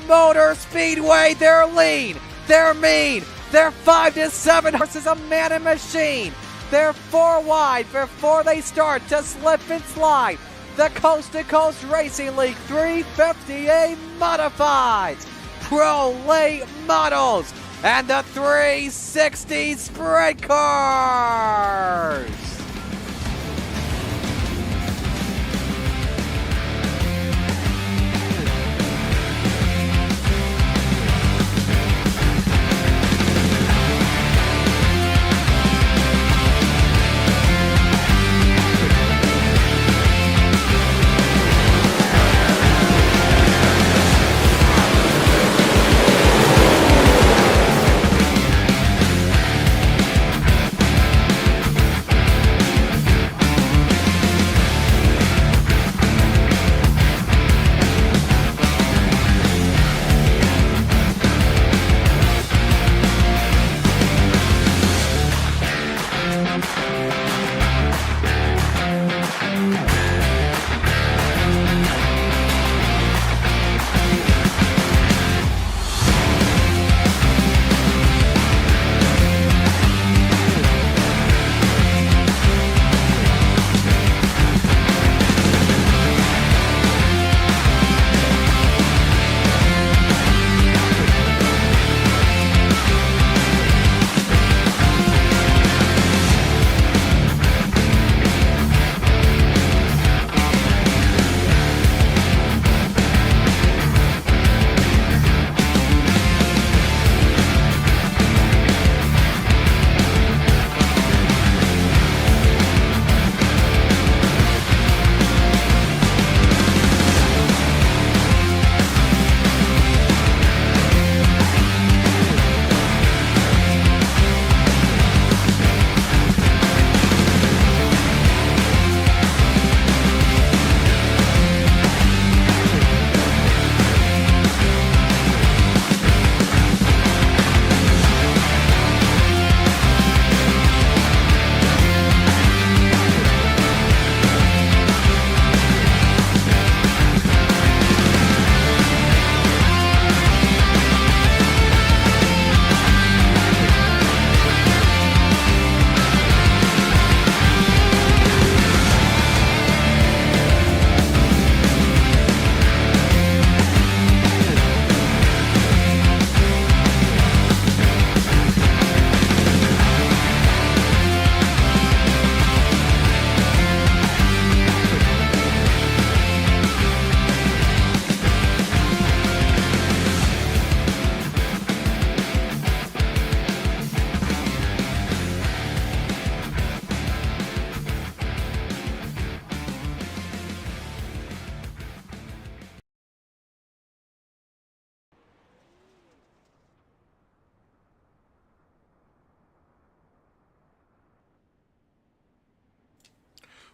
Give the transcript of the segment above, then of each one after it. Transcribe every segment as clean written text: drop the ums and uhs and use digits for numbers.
Motor Speedway. They're lean, they're mean, they're 5 to 7 horses, a man and machine. They're 4 wide before they start to slip and slide. The Coast to Coast Racing League 350A Modifieds, Pro Late Models, and the 360 Sprint Cars.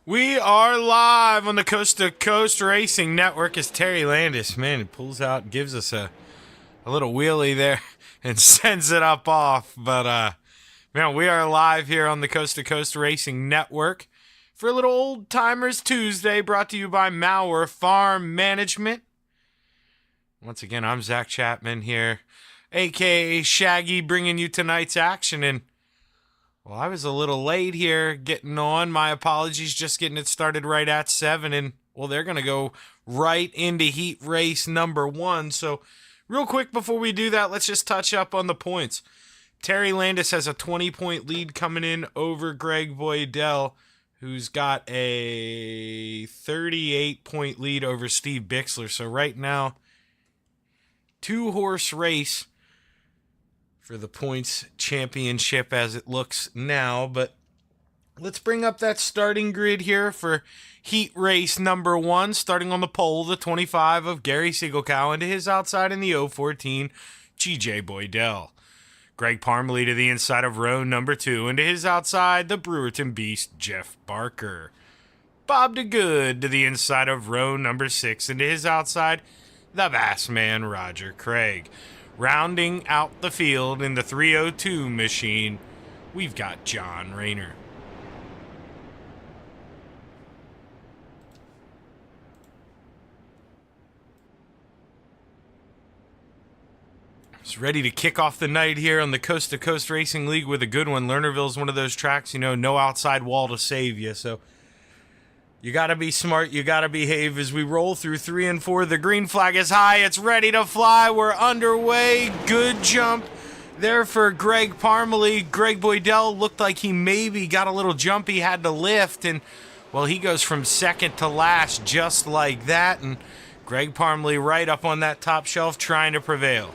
We are live on the Coast to Coast Racing Network as Terry Landis, man, it pulls out and gives us a little wheelie there and sends it up off. But, man, we are live here on the Coast to Coast Racing Network for a little Old Timers Tuesday brought to you by Mauer Farm Management. Once again, I'm Zach Chapman here, a.k.a. Shaggy, bringing you tonight's action. And well, I was a little late here getting on. My apologies, just getting it started right at 7. And, well, they're going to go right into heat race number 1. So, real quick before we do that, let's just touch up on the points. Terry Landis has a 20-point lead coming in over Greg Boydell, who's got a 38-point lead over Steve Bixler. So, right now, 2-horse race for the points championship as it looks now. But let's bring up that starting grid here for heat race number 1. Starting on the pole, the 25 of Gary Siegelcow, and to his outside in the 014, GJ Boydell. Greg Parmalee to the inside of row number 2, and to his outside, the Brewerton Beast, Jeff Barker. Bob DeGood to the inside of row number 6, and to his outside, the Bassman, Roger Craig. Rounding out the field in the 302 machine, we've got John Rayner. is ready to kick off the night here on the Coast to Coast Racing League with a good one. Lernerville's one of those tracks, no outside wall to save you. So you got to be smart. You got to behave as we roll through 3 and 4. The green flag is high. It's ready to fly. We're underway. Good jump there for Greg Parmalee. Greg Boydell looked like he maybe got a little jump. He had to lift, and well, he goes from second to last just like that. And Greg Parmalee right up on that top shelf trying to prevail.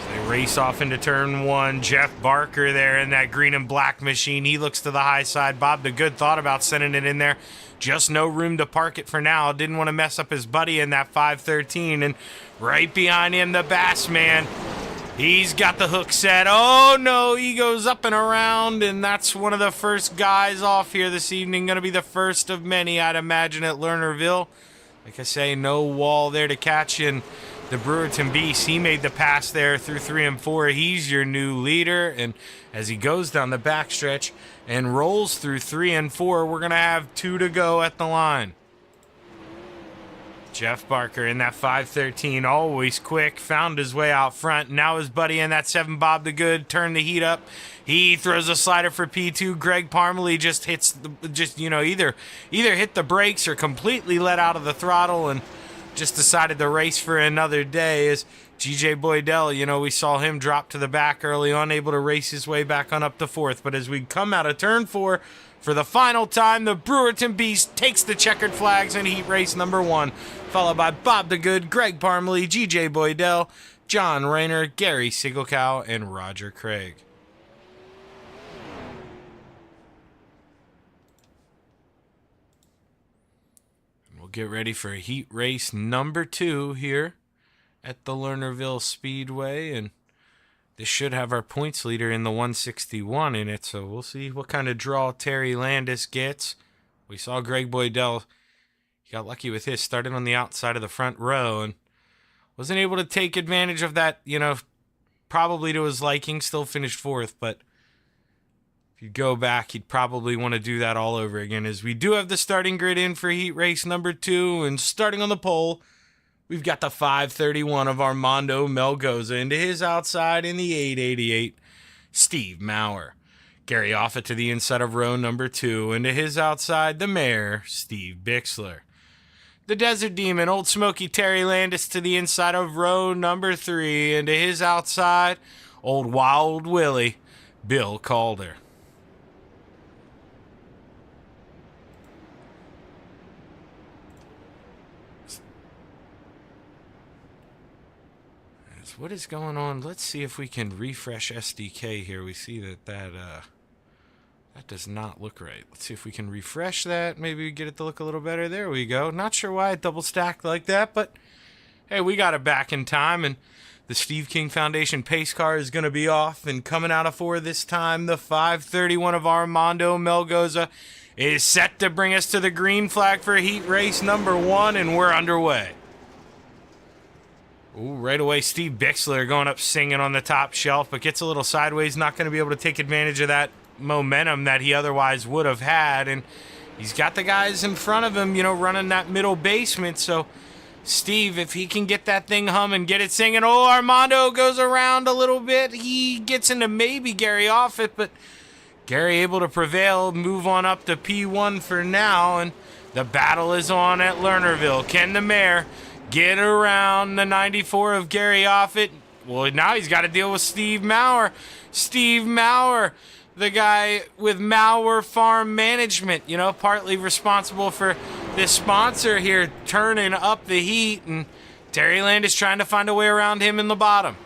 They race off into turn 1. Jeff Barker there in that green and black machine. He looks to the high side. Bob the Good thought about sending it in there. Just no room to park it for now. Didn't want to mess up his buddy in that 513. And right behind him, the Bass Man. He's got the hook set. Oh, no, he goes up and around. And that's one of the first guys off here this evening. Going to be the first of many, I'd imagine, at Lernerville. Like I say, no wall there to catch in. The Brewerton Beast, he made the pass there through 3 and 4. He's your new leader. And as he goes down the backstretch and rolls through 3 and 4, we're going to have 2 to go at the line. Jeff Barker in that 513, always quick, found his way out front. Now his buddy in that 7, Bob the Good, turned the heat up. He throws a slider for P2. Greg Parmalee just hits, either hit the brakes or completely let out of the throttle and just decided to race for another day. As GJ Boydell, we saw him drop to the back early on, able to race his way back on up to 4th. But as we come out of turn 4 for the final time, the Brewerton Beast takes the checkered flags in heat race number 1, followed by Bob the Good, Greg Parmalee, GJ Boydell, John Rayner, Gary Sigelkow, and Roger Craig. Get ready for heat race number 2 here at the Lernerville Speedway, and this should have our points leader in the 161 in it, so we'll see what kind of draw Terry Landis gets. We saw Greg Boydell, he got lucky with his, started on the outside of the front row and wasn't able to take advantage of that, probably to his liking, still finished 4th, but if you go back, he'd probably want to do that all over again, as we do have the starting grid in for heat race number 2. And starting on the pole, we've got the 531 of Armando Melgoza. Into his outside in the 888, Steve Maurer. Gary Offutt to the inside of row number 2. Into his outside, the Mayor, Steve Bixler. The Desert Demon, Old Smoky Terry Landis to the inside of row number 3. Into his outside, Old Wild Willie, Bill Calder. What is going on? Let's see if we can refresh SDK here. We see that does not look right. Let's see if we can refresh that. Maybe get it to look a little better. There we go. Not sure why it double stacked like that, but hey, we got it back in time, and the Steve King Foundation pace car is going to be off and coming out of 4 this time. The 531 of Armando Melgoza is set to bring us to the green flag for heat race number 1, and we're underway. Ooh, right away, Steve Bixler going up singing on the top shelf, but gets a little sideways, not going to be able to take advantage of that momentum that he otherwise would have had. And he's got the guys in front of him, running that middle basement. So, Steve, if he can get that thing humming, get it singing. Oh, Armando goes around a little bit. He gets into maybe Gary Offutt, but Gary able to prevail, move on up to P1 for now. And the battle is on at Lernerville. Can the Mayor get around the 94 of Gary Offutt? Well, now he's got to deal with Steve Maurer. Steve Maurer, the guy with Maurer Farm Management, partly responsible for this sponsor here, turning up the heat, and Terry Landis trying to find a way around him in the bottom.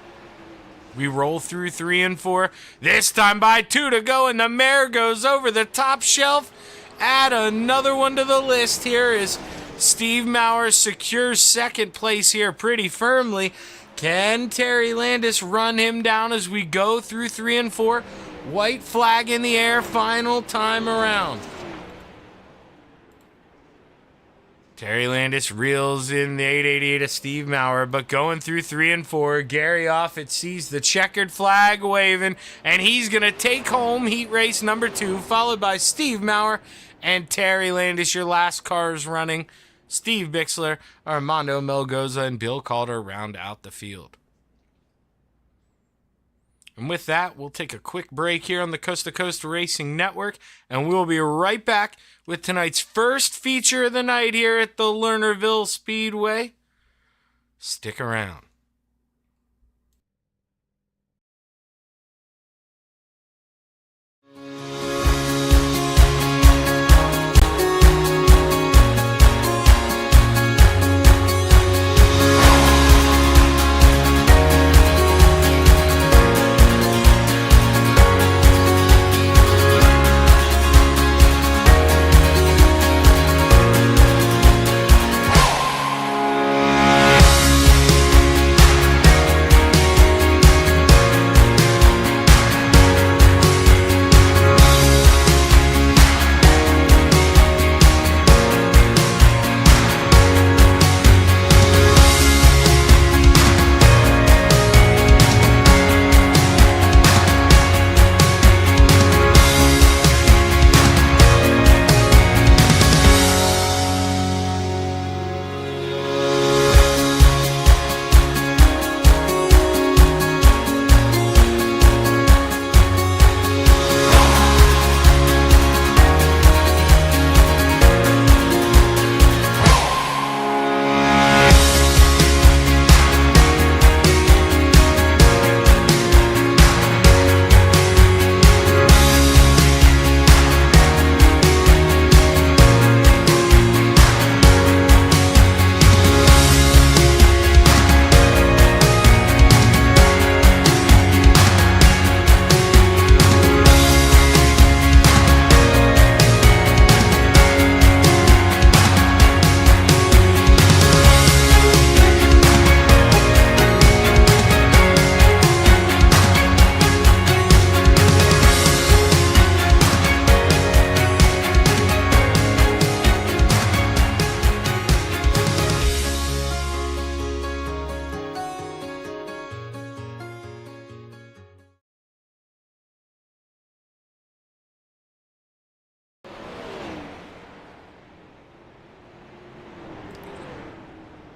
We roll through 3 and 4, this time by 2 to go, and the Mayor goes over the top shelf. Add another one to the list here is Steve Maurer secures second place here pretty firmly. Can Terry Landis run him down as we go through 3 and 4? White flag in the air, final time around. Terry Landis reels in the 888 of Steve Maurer, but going through 3 and 4, Gary Offutt sees the checkered flag waving, and he's going to take home heat race number 2, followed by Steve Maurer and Terry Landis. Your last cars running. Steve Bixler, Armando Melgoza, and Bill Calder round out the field. And with that, we'll take a quick break here on the Coast to Coast Racing Network, and we'll be right back with tonight's first feature of the night here at the Lernerville Speedway. Stick around.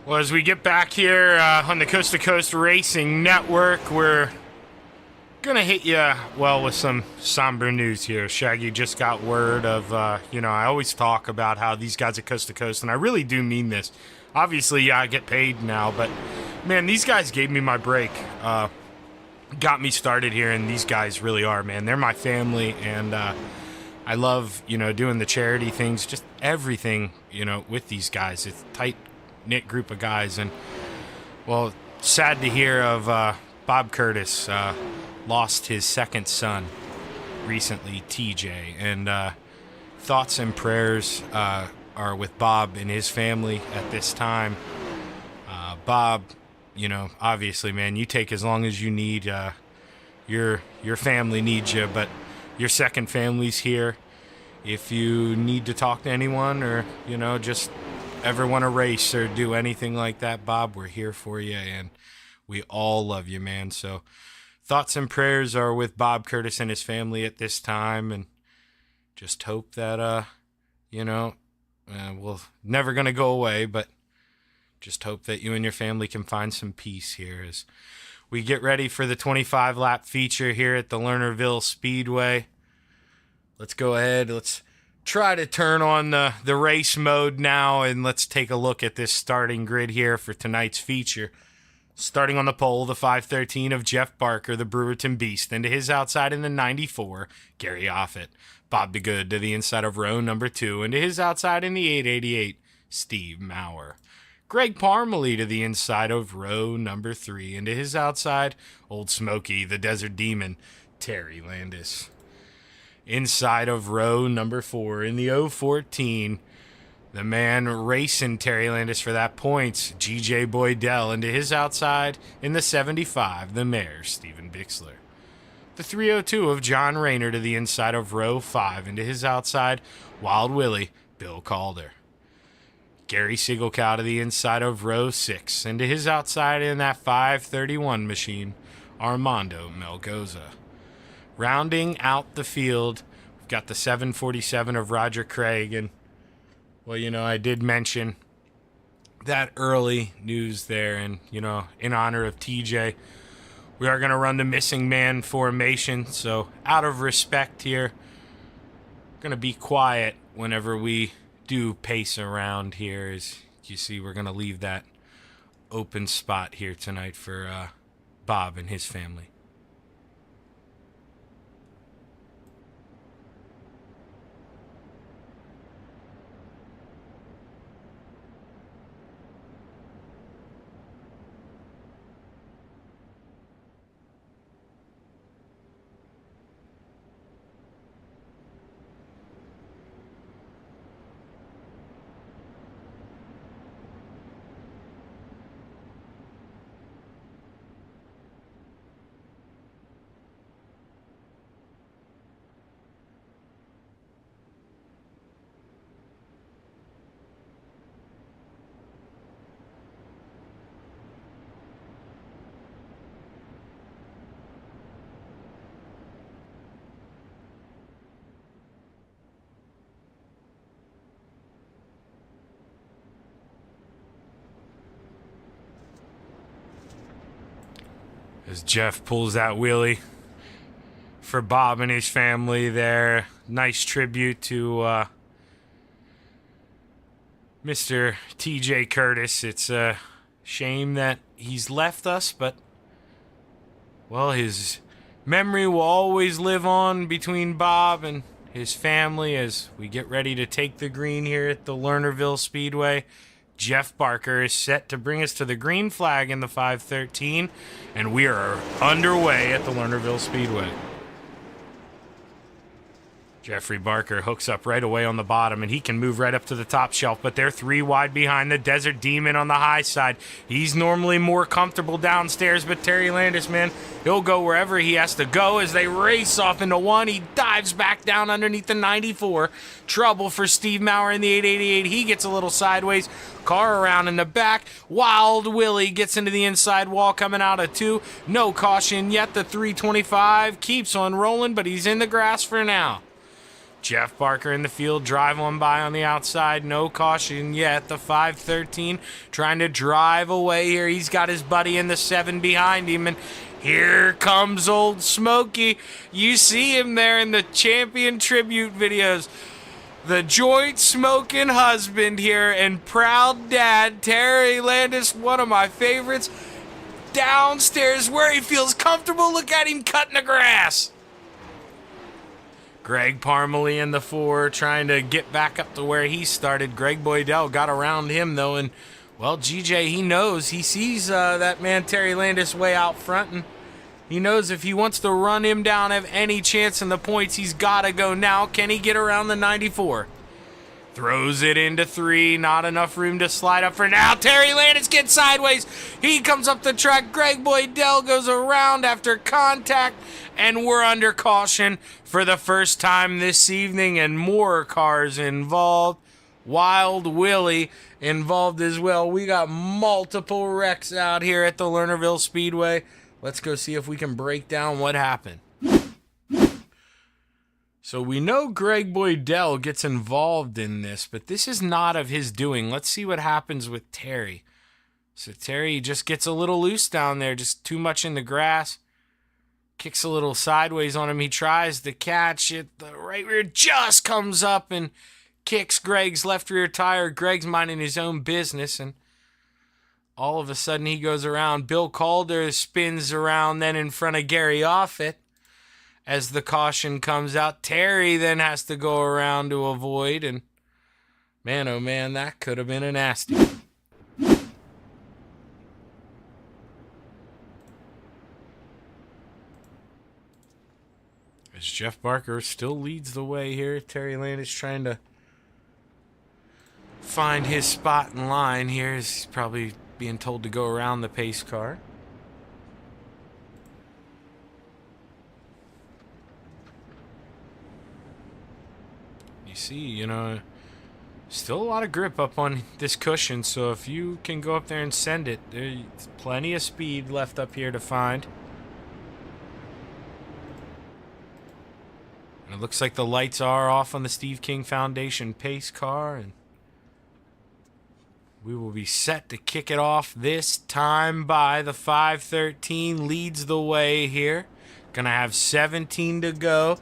Well, as we get back here on the Coast to Coast Racing Network, we're going to hit you, well, with some somber news here. Shaggy just got word of, I always talk about how these guys at Coast to Coast, and I really do mean this. Obviously, yeah, I get paid now, but, man, these guys gave me my break. Got me started here, and these guys really are, man. They're my family, and I love, doing the charity things, just everything, with these guys. It's tight knit group of guys, and well, sad to hear of Bob Curtis lost his second son recently, TJ, and thoughts and prayers are with Bob and his family at this time. Bob, obviously, man, you take as long as you need. Your family needs you, but your second family's here. If you need to talk to anyone, or just ever want to race or do anything like that, Bob, we're here for you, and we all love you, man. So thoughts and prayers are with Bob Curtis and his family at this time, and just hope that we're never gonna go away, but just hope that you and your family can find some peace here as we get ready for the 25 lap feature here at the Lernerville Speedway. Let's go ahead, let's try to turn on the race mode now, and let's take a look at this starting grid here for tonight's feature. Starting on the pole, the 513 of Jeff Barker, the Brewerton Beast, and to his outside in the 94, Gary Offit. Bob DeGood to the inside of row number 2, and to his outside in the 888, Steve Maurer. Greg Parmalee to the inside of row number 3, and to his outside, Old Smoky, the Desert Demon, Terry Landis. Inside of row number 4 in the 014, the man racing Terry Landis for that points, G.J. Boydell, and to his outside in the 75, the Mayor, Stephen Bixler. The 302 of John Rayner to the inside of row 5, and to his outside, Wild Willie, Bill Calder. Gary Siegelcow to the inside of row 6, and to his outside in that 531 machine, Armando Melgoza. Rounding out the field, we've got the 747 of Roger Craig, and, well, I did mention that early news there, and, in honor of TJ, We are going to run the missing man formation, so out of respect here, going to be quiet whenever we do pace around here. As you see, we're going to leave that open spot here tonight for Bob and his family. As Jeff pulls that wheelie for Bob and his family there. Nice tribute to Mr. T.J. Curtis. It's a shame that he's left us, but, well, his memory will always live on between Bob and his family as we get ready to take the green here at the Lernerville Speedway. Jeff Barker is set to bring us to the green flag in the 513, and we are underway at the Lernerville Speedway. Jeffrey Barker hooks up right away on the bottom, and he can move right up to the top shelf, but they're 3 wide behind the Desert Demon on the high side. He's normally more comfortable downstairs, but Terry Landis, man, he'll go wherever he has to go as they race off into 1. He dives back down underneath the 94. Trouble for Steve Maurer in the 888. He gets a little sideways. Car around in the back. Wild Willie gets into the inside wall coming out of 2. No caution yet. The 325 keeps on rolling, but he's in the grass for now. Jeff Barker in the field, drive on by on the outside, no caution yet. The 513 trying to drive away here. He's got his buddy in the 7 behind him, and here comes old Smokey. You see him there in the champion tribute videos. The joint smoking husband here and proud dad, Terry Landis, one of my favorites, downstairs where he feels comfortable. Look at him cutting the grass. Greg Parmalee in the 4 trying to get back up to where he started. Greg Boydell got around him, though, and, well, GJ, he knows. He sees that man Terry Landis way out front, and he knows if he wants to run him down, have any chance in the points, he's got to go now. Can he get around the 94? Throws it into 3. Not enough room to slide up for now. Terry Landis gets sideways. He comes up the track. Greg Boydell goes around after contact, and we're under caution for the first time this evening, and more cars involved. Wild Willie involved as well. We got multiple wrecks out here at the Lernerville Speedway. Let's go see if we can break down what happened. So we know Greg Boydell gets involved in this, but this is not of his doing. Let's see what happens with Terry. So Terry just gets a little loose down there, just too much in the grass. Kicks a little sideways on him. He tries to catch it. The right rear just comes up and kicks Greg's left rear tire. Greg's minding his own business, and all of a sudden he goes around. Bill Calder spins around then in front of Gary Offit. As the caution comes out, Terry then has to go around to avoid, and man, oh man, that could have been a nasty. As Jeff Barker still leads the way here, Terry Landis trying to find his spot in line here. He's probably being told to go around the pace car. You see, you know, still a lot of grip up on this cushion, so if you can go up there and send it, there's plenty of speed left up here to find. And it looks like the lights are off on the Steve King Foundation pace car, and We will be set to kick it off this time by the 513 leads the way here. Gonna have 17 to go.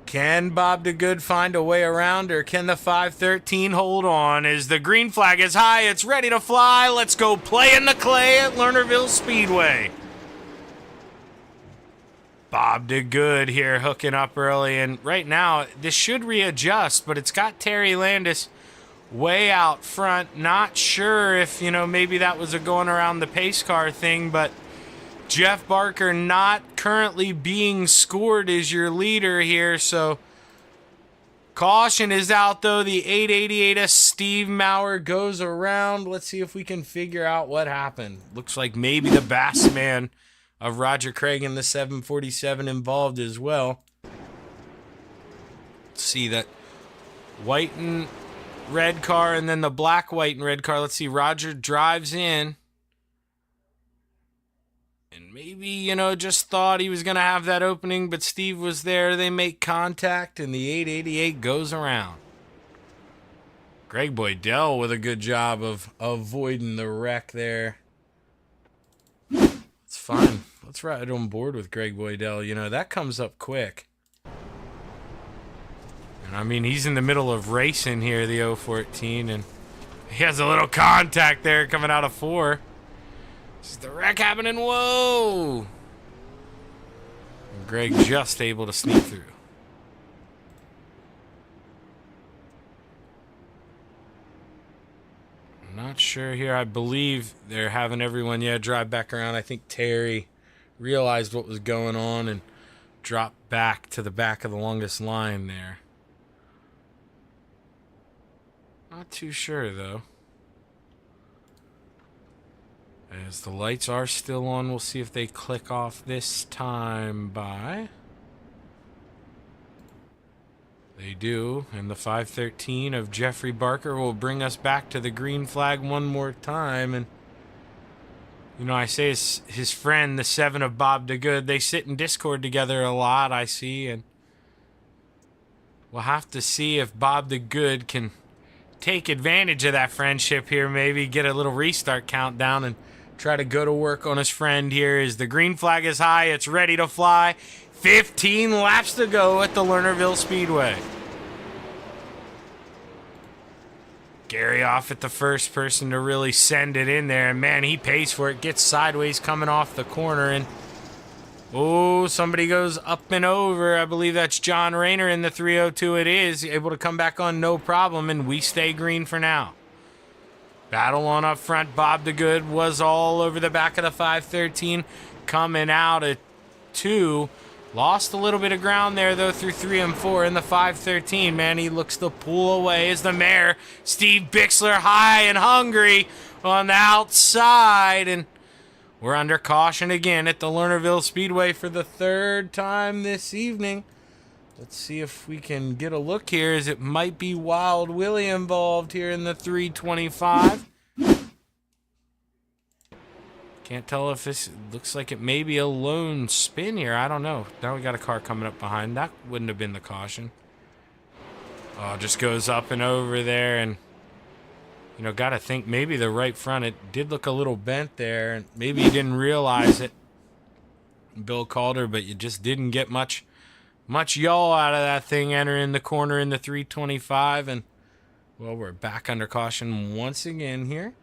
Can Bob the Good find a way around, or can the 513 hold on? As the green flag is high, it's ready to fly. Let's go play in the clay at Lernerville Speedway. Bob the Good here hooking up early, and right now this should readjust, but it's got Terry Landis way out front. Not sure if, maybe that was a going around the pace car thing, but Jeff Barker not currently being scored as your leader here, so caution is out though. The 888 Steve Maurer goes around. Let's see if we can figure out what happened. Looks like maybe the Bass Man of Roger Craig in the 747 involved as well. Let's see that white and red car and then the black, white, and red car. Let's see. Roger drives in. And maybe, just thought he was going to have that opening, but Steve was there. They make contact, and the 888 goes around. Greg Boydell with a good job of avoiding the wreck there. It's fine. Let's ride on board with Greg Boydell. That comes up quick. And he's in the middle of racing here, the 014, and he has a little contact there coming out of 4. This is the wreck happening. Whoa! And Greg just able to sneak through. I'm not sure here. I believe they're having everyone, drive back around. I think Terry realized what was going on and dropped back to the back of the longest line there. Not too sure, though. As the lights are still on, we'll see if they click off this time by. They do, and the 513 of Jeffrey Barker will bring us back to the green flag one more time. And, I say his friend, the 7 of Bob the Good, they sit in Discord together a lot, I see, and we'll have to see if Bob the Good can take advantage of that friendship here, maybe get a little restart countdown and try to go to work on his friend here. As the green flag is high, it's ready to fly. 15 laps to go at the Lernerville Speedway. Gary off at the first person to really send it in there, and man, he pays for it. Gets sideways coming off the corner, and somebody goes up and over. I believe that's John Rayner in the 302. It is able to come back on no problem, and we stay green for now. Battle on up front. Bob the Good was all over the back of the 513, coming out at 2. Lost a little bit of ground there, though, through 3 and 4 in the 513. Man, he looks to pull away as the mayor, Steve Bixler, high and hungry on the outside. And we're under caution again at the Lernerville Speedway for the 3rd time this evening. Let's see if we can get a look here, as it might be Wild Willie involved here in the 325. Can't tell if this looks like it may be a lone spin here. I don't know. Now we got a car coming up behind. That wouldn't have been the caution. Oh, just goes up and over there, and got to think maybe the right front. It did look a little bent there, and maybe he didn't realize it, Bill Calder, but you just didn't get much yaw out of that thing entering the corner in the 325. And, well, we're back under caution once again here.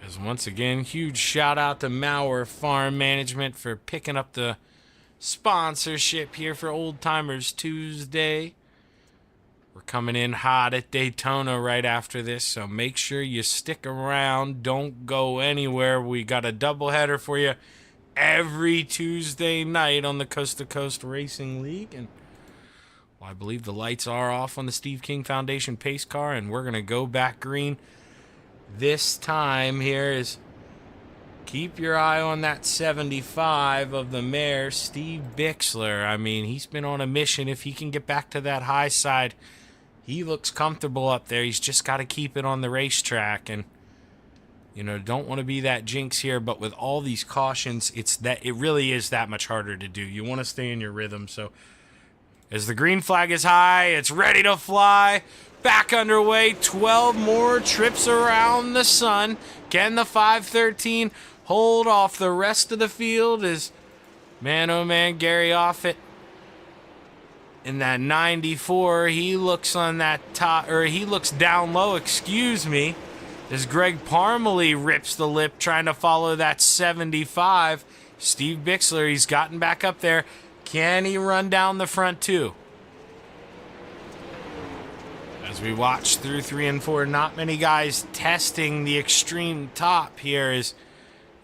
As once again, huge shout out to Maurer Farm Management for picking up the sponsorship here for Old Timers Tuesday. We're coming in hot at Daytona right after this, so make sure you stick around. Don't go anywhere. We got a doubleheader for you every Tuesday night on the Coast to Coast Racing League. And I believe the lights are off on the Steve King Foundation pace car, and we're going to go back green. This time here is keep your eye on that 75 of the mayor, Steve Bixler. He's been on a mission. If he can get back to that high side, he looks comfortable up there. He's just got to keep it on the racetrack. And You know, don't want to be that jinx here, but with all these cautions, it really is that much harder to do. You want to stay in your rhythm. So as the green flag is high, it's ready to fly. Back underway, 12 more trips around the sun. Can the 513 hold off the rest of the field? Is, man, oh man, Gary Offit in that 94. He looks on that top, or he looks down low, excuse me, as Greg Parmalee rips the lip trying to follow that 75. Steve Bixler, he's gotten back up there. Can he run down the front two? As we watch through 3 and 4, not many guys testing the extreme top here. Is,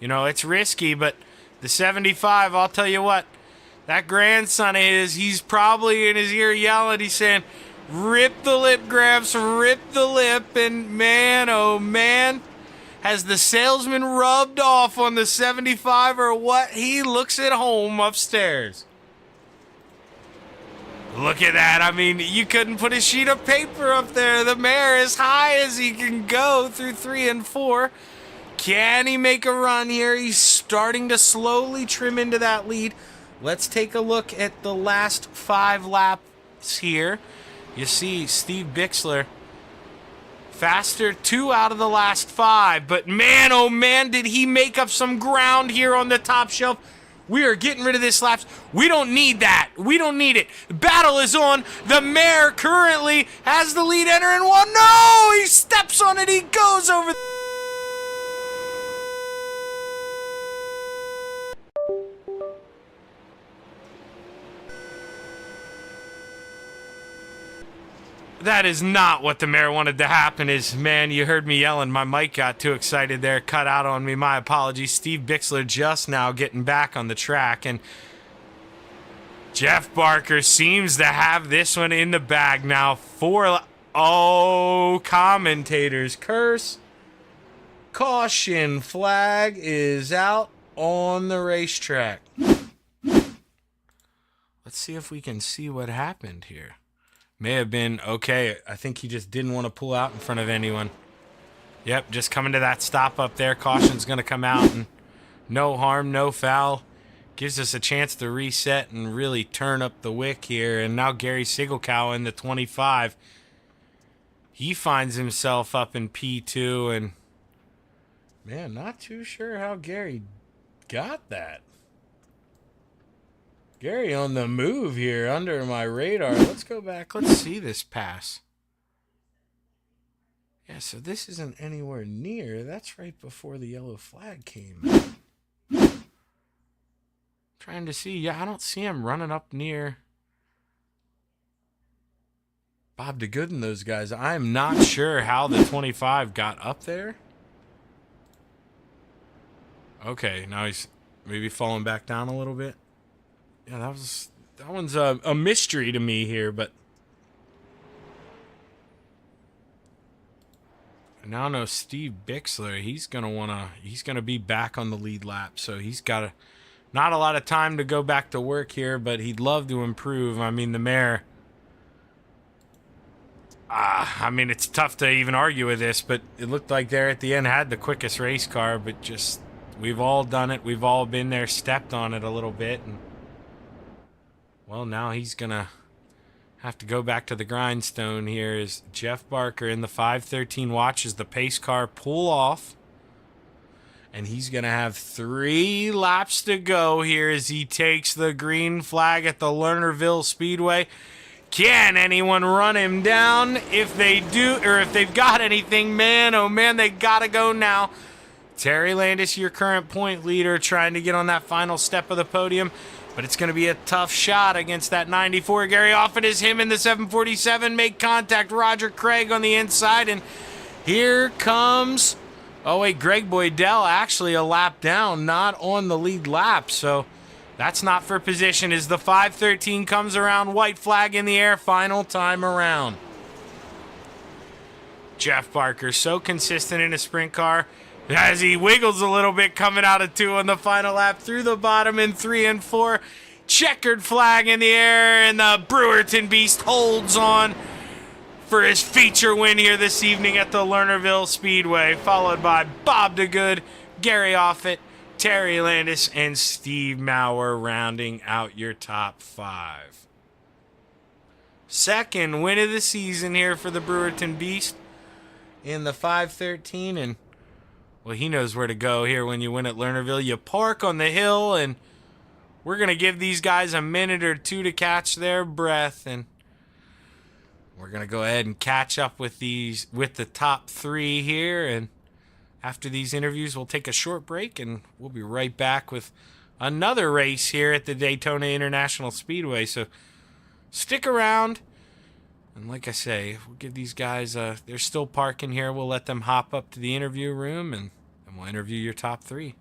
you know, it's risky, but the 75, I'll tell you what, that grandson of his, he's probably in his ear yelling, he's saying, rip the lip, Gramps, rip the lip. And man, oh man, has the salesman rubbed off on the 75 or what? He looks at home upstairs. Look at that. I mean, you couldn't put a sheet of paper up there. The mare as high as he can go through 3 and 4. Can he make a run here? He's starting to slowly trim into that lead. Let's take a look at the last 5 laps here. You see Steve Bixler faster 2 out of the last 5. But man, oh man, did he make up some ground here on the top shelf. We are getting rid of this laps. We don't need that. We don't need it. The battle is on. The mare currently has the lead entering 1. No! He steps on it. He goes over. That is not what the mare wanted to happen. Is, man, you heard me yelling. My mic got too excited there. Cut out on me. My apologies. Steve Bixler just now getting back on the track. And Jeff Barker seems to have this one in the bag now. 4. Oh, commentators. Curse. Caution flag is out on the racetrack. Let's see if we can see what happened here. May have been, okay, I think he just didn't want to pull out in front of anyone. Yep, just coming to that stop up there. Caution's going to come out, and no harm, no foul. Gives us a chance to reset and really turn up the wick here. And now Gary Sigelkow in the 25. He finds himself up in P2, and man, not too sure how Gary got that. Gary on the move here under my radar. Let's go back. Let's see this pass. Yeah, so this isn't anywhere near. That's right before the yellow flag came. Trying to see. Yeah, I don't see him running up near Bob DeGood and those guys. I'm not sure how the 25 got up there. Okay, now he's maybe falling back down a little bit. Yeah, that one's a mystery to me here, but now no Steve Bixler. He's gonna be back on the lead lap, so he's got not a lot of time to go back to work here, but he'd love to improve. I mean, the mare. I mean, it's tough to even argue with this, but it looked like there at the end had the quickest race car, but just we've all done it. We've all been there, stepped on it a little bit, and well, now he's going to have to go back to the grindstone here as Jeff Barker in the 513 watches the pace car pull off. And he's going to have 3 laps to go here as he takes the green flag at the Lernerville Speedway. Can anyone run him down? If they do, or if they've got anything, man, oh man, they got to go now. Terry Landis, your current point leader, trying to get on that final step of the podium. But it's going to be a tough shot against that 94. Gary Offit is him in the 747. Make contact. Roger Craig on the inside. And here comes... Oh, wait. Greg Boydell actually a lap down. Not on the lead lap. So that's not for position as the 513 comes around. White flag in the air. Final time around. Jeff Barker so consistent in a sprint car. As he wiggles a little bit coming out of 2 on the final lap through the bottom in 3 and 4. Checkered flag in the air, and the Brewerton Beast holds on for his feature win here this evening at the Lernerville Speedway, followed by Bob DeGood, Gary Offit, Terry Landis, and Steve Maurer rounding out your top 5. Second win of the season here for the Brewerton Beast in the 513, and well, he knows where to go here when you win at Lernerville. You park on the hill, and we're going to give these guys a minute or two to catch their breath, and we're going to go ahead and catch up with the top 3 here, and after these interviews, we'll take a short break, and we'll be right back with another race here at the Daytona International Speedway. So stick around, and like I say, we'll give these guys, they're still parking here. We'll let them hop up to the interview room, and we'll interview your top 3.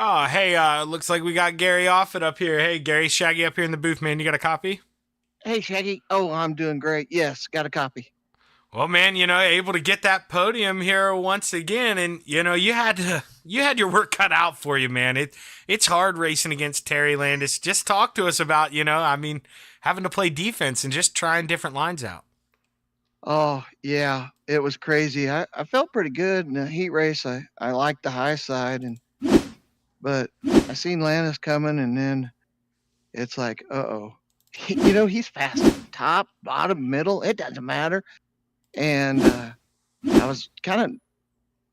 Oh, hey, looks like we got Gary Offit up here. Hey, Gary, Shaggy up here in the booth, man. You got a copy? Hey, Shaggy. Oh, I'm doing great. Yes, got a copy. Well, man, able to get that podium here once again, and you had your work cut out for you, man. It's hard racing against Terry Landis. Just talk to us about, having to play defense and just trying different lines out. Oh, yeah, it was crazy. I felt pretty good in the heat race. I liked the high side, but I seen Landis coming, and then it's like, uh-oh. He's fast. Top, bottom, middle, it doesn't matter. And I was kind of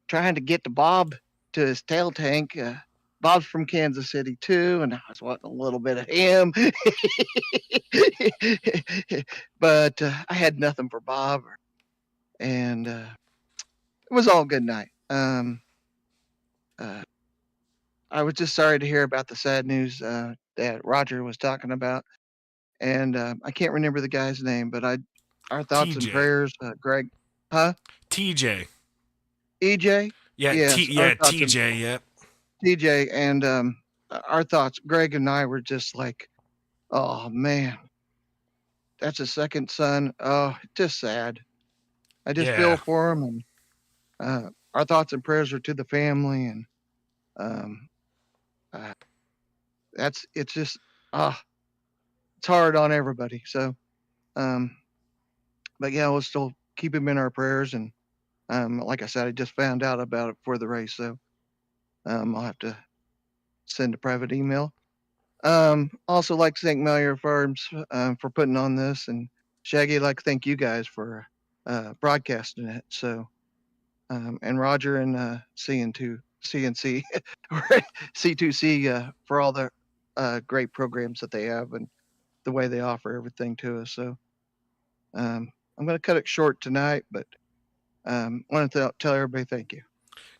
trying to get to Bob to his tail tank. Bob's from Kansas City too, and I was wanting a little bit of him. But I had nothing for Bob, and it was all good night. I was just sorry to hear about the sad news that Roger was talking about, and I can't remember the guy's name, but our thoughts and TJ. prayers, Greg, huh? TJ. EJ? Yeah, Yes, TJ, yep. TJ, and our thoughts, Greg and I were just like, oh man, that's his second son. Oh, just sad. I just feel for him, and our thoughts and prayers are to the family, and it's just it's hard on everybody. So, but yeah, we'll still keep him in our prayers, and like I said, I just found out about it for the race, so I'll have to send a private email. Also like to thank Malheur Farms for putting on this, and Shaggy, I'd like to thank you guys for broadcasting it. So, and Roger and CNC or C2C for all the great programs that they have and the way they offer everything to us. So, I'm going to cut it short tonight, but want to tell everybody thank you.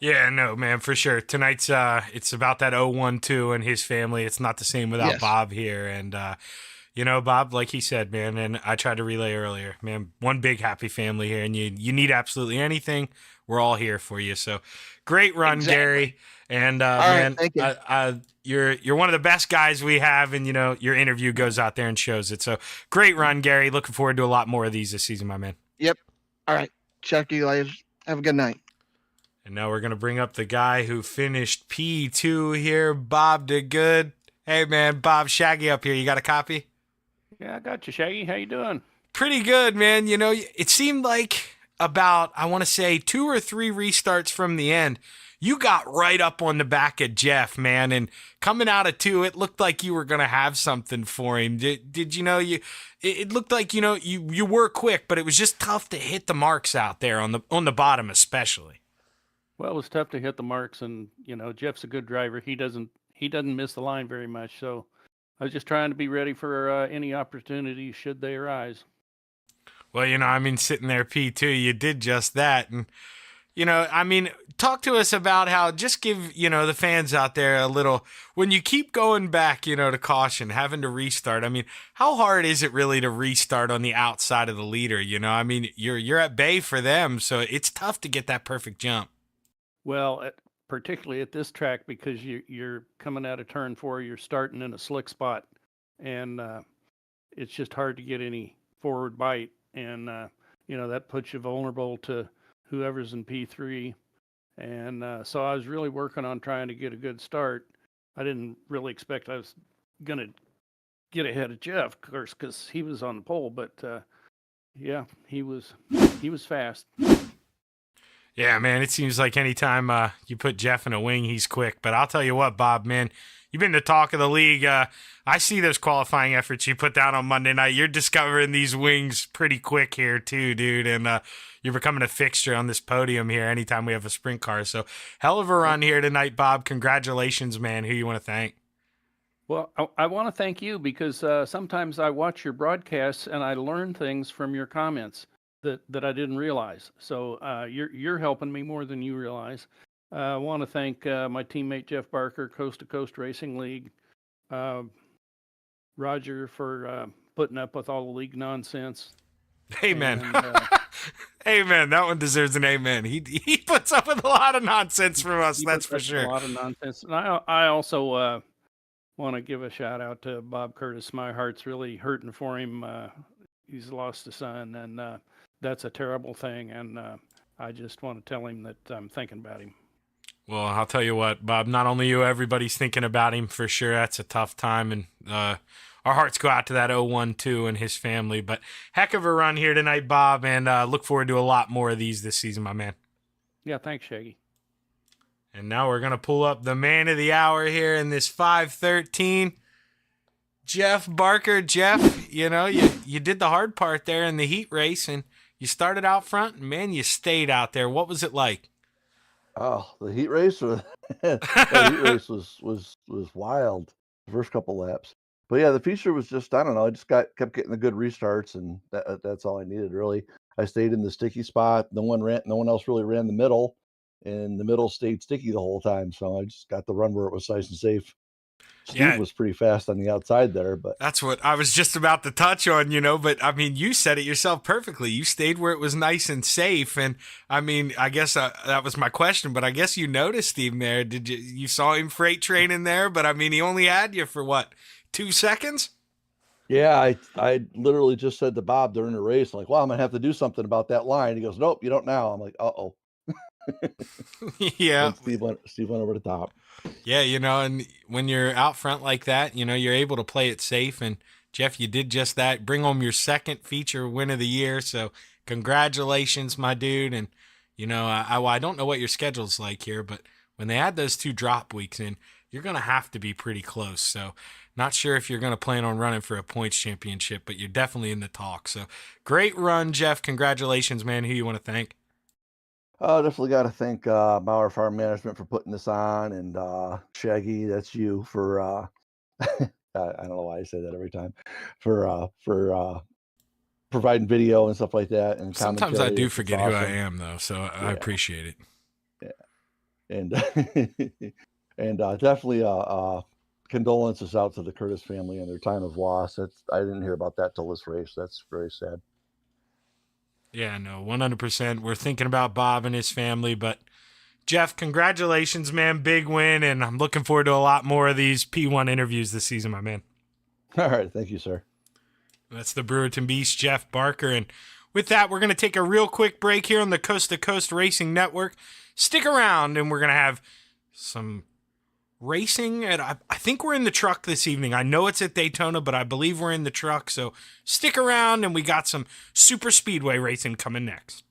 Yeah, no, man, for sure. Tonight's it's about that 012 and his family. It's not the same without Yes. Bob here. And Bob, like he said, man, and I tried to relay earlier, man, one big happy family here, and you need absolutely anything, we're all here for you. So great run, Exactly. Gary. And right, man, thank you. you're one of the best guys we have, and your interview goes out there and shows it. So great run, Gary. Looking forward to a lot more of these this season, my man. Yep. All right. Check you later. Have a good night. And now we're going to bring up the guy who finished P2 here, Bob DeGood. Hey, man, Bob, Shaggy up here. You got a copy? Yeah, I got you, Shaggy. How you doing? Pretty good, man. It seemed like about, I want to say, 2 or 3 restarts from the end, you got right up on the back of Jeff, man. And coming out of 2, it looked like you were going to have something for him. Did you know it looked like, you were quick, but it was just tough to hit the marks out there on the bottom especially. Well, it was tough to hit the marks, and Jeff's a good driver. He doesn't miss the line very much. So I was just trying to be ready for any opportunities should they arise. Well, sitting there P2, you did just that, and I mean, talk to us about how, just give, the fans out there a little, when you keep going back, to caution, having to restart. I mean, how hard is it really to restart on the outside of the leader? I mean, you're at bay for them, so it's tough to get that perfect jump. Well, particularly at this track, because you're coming out of turn 4, you're starting in a slick spot, and it's just hard to get any forward bite, and that puts you vulnerable to whoever's in P3. And so I was really working on trying to get a good start. I didn't really expect I was going to get ahead of Jeff, of course, because he was on the pole. But yeah, he was fast. Yeah, man, it seems like anytime you put Jeff in a wing, he's quick. But I'll tell you what, Bob, man, you've been the talk of the league. I see those qualifying efforts you put down on Monday night. You're discovering these wings pretty quick here too, dude. And you're becoming a fixture on this podium here anytime we have a sprint car. So hell of a run here tonight, Bob. Congratulations, man. Who you want to thank? Well, I want to thank you, because sometimes I watch your broadcasts and I learn things from your comments that I didn't realize. So you're helping me more than you realize. I want to thank my teammate Jeff Barker, Coast to Coast Racing League, Roger for putting up with all the league nonsense. Amen. And, amen. That one deserves an amen. He puts up with a lot of nonsense from us, that's for sure. A lot of nonsense. And I also want to give a shout out to Bob Curtis. My heart's really hurting for him. He's lost a son, and that's a terrible thing. And I just want to tell him that I'm thinking about him. Well, I'll tell you what, Bob, not only you, everybody's thinking about him for sure. That's a tough time, and our hearts go out to that 0-1-2 and his family. But heck of a run here tonight, Bob, and look forward to a lot more of these this season, my man. Yeah, thanks, Shaggy. And now we're going to pull up the man of the hour here in this 513. Jeff Barker. Jeff, you did the hard part there in the heat race, and you started out front, and, man, you stayed out there. What was it like? Oh, the heat race, the heat race was wild the first couple laps. But yeah, the feature was just, I don't know, I just kept getting the good restarts, and that's all I needed really. I stayed in the sticky spot. No one else really ran the middle, and the middle stayed sticky the whole time. So I just got the run where it was nice and safe. Steve was pretty fast on the outside there, but that's what I was just about to touch on, but I mean, you said it yourself perfectly. You stayed where it was nice and safe. And I mean, I guess that was my question, but I guess you noticed him there. Did you saw him freight training there, but I mean, he only had you for what, 2 seconds? Yeah. I literally just said to Bob during the race, I'm like, well, I'm going to have to do something about that line. He goes, nope, you don't now. I'm like, uh-oh. Yeah. And Steve went over the top. Yeah, and when you're out front like that, you're able to play it safe. And Jeff, you did just that. Bring home your second feature win of the year. So congratulations, my dude. And, I don't know what your schedule's like here, but when they add those 2 drop weeks in, you're going to have to be pretty close. So not sure if you're going to plan on running for a points championship, but you're definitely in the talk. So great run, Jeff. Congratulations, man. Who you want to thank? Definitely got to thank Bauer Farm Management for putting this on, and Shaggy, that's you for I don't know why I say that every time, for providing video and stuff like that. And sometimes I do forget who I am, though, so I appreciate it. Yeah, and and definitely condolences out to the Curtis family and their time of loss. I didn't hear about that till this race. That's very sad. Yeah, no, 100%. We're thinking about Bob and his family, but Jeff, congratulations, man. Big win, and I'm looking forward to a lot more of these P1 interviews this season, my man. All right, thank you, sir. That's the Brewerton Beast, Jeff Barker, and with that, we're going to take a real quick break here on the Coast to Coast Racing Network. Stick around, and we're going to have some racing. I think we're in the truck this evening. I know it's at Daytona, but I believe we're in the truck. So stick around, and we got some super speedway racing coming next.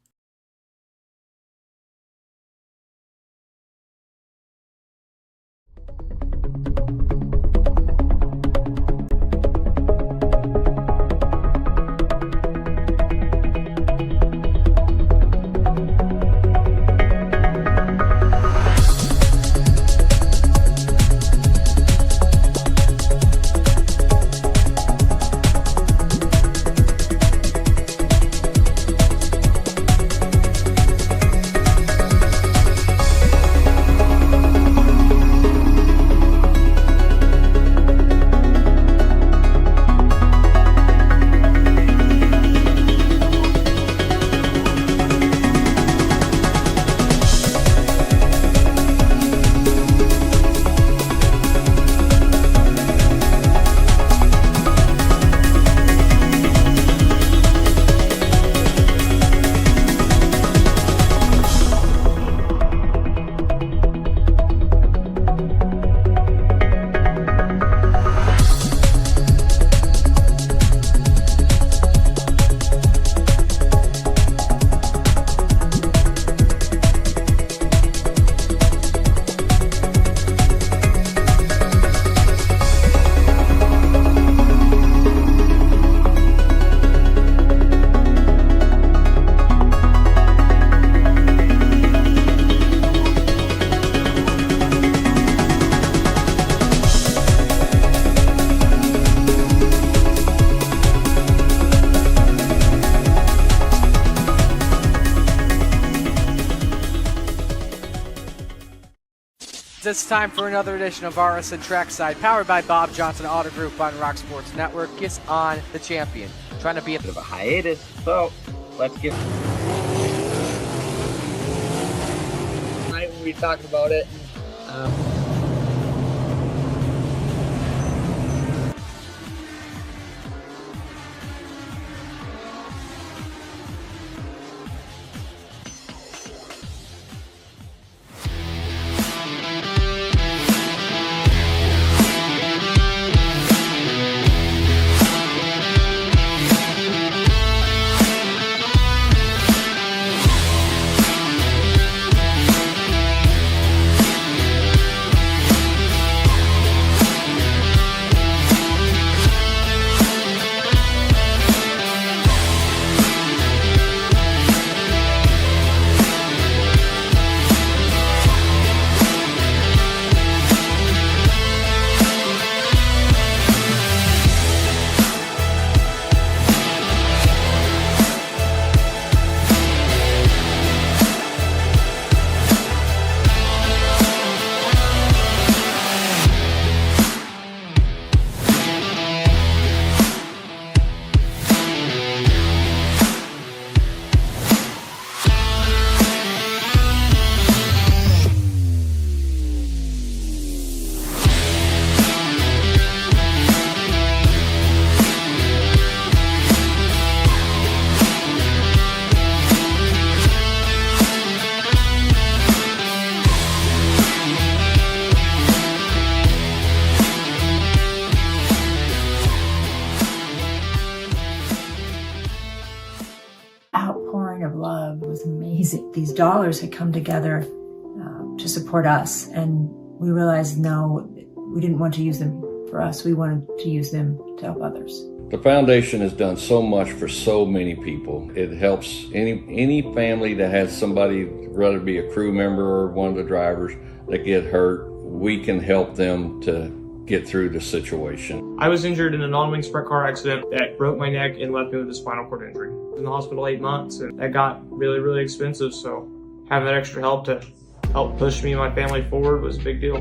it's time for another edition of RSN Trackside, powered by Bob Johnson Auto Group on Rock Sports Network. Gets on the champion, trying to be a bit of a hiatus, so let's get right when we talked about it. Outpouring of love was amazing. These dollars had come together to support us, and we realized no, we didn't want to use them for us. We wanted to use them to help others. The foundation has done so much for so many people. It helps any family that has somebody, whether it be a crew member or one of the drivers, that get hurt. We can help them to get through the situation. I was injured in a non-wing sprint car accident that broke my neck and left me with a spinal cord injury. I was in the hospital 8 months, and that got really, really expensive, so having that extra help to help push me and my family forward was a big deal.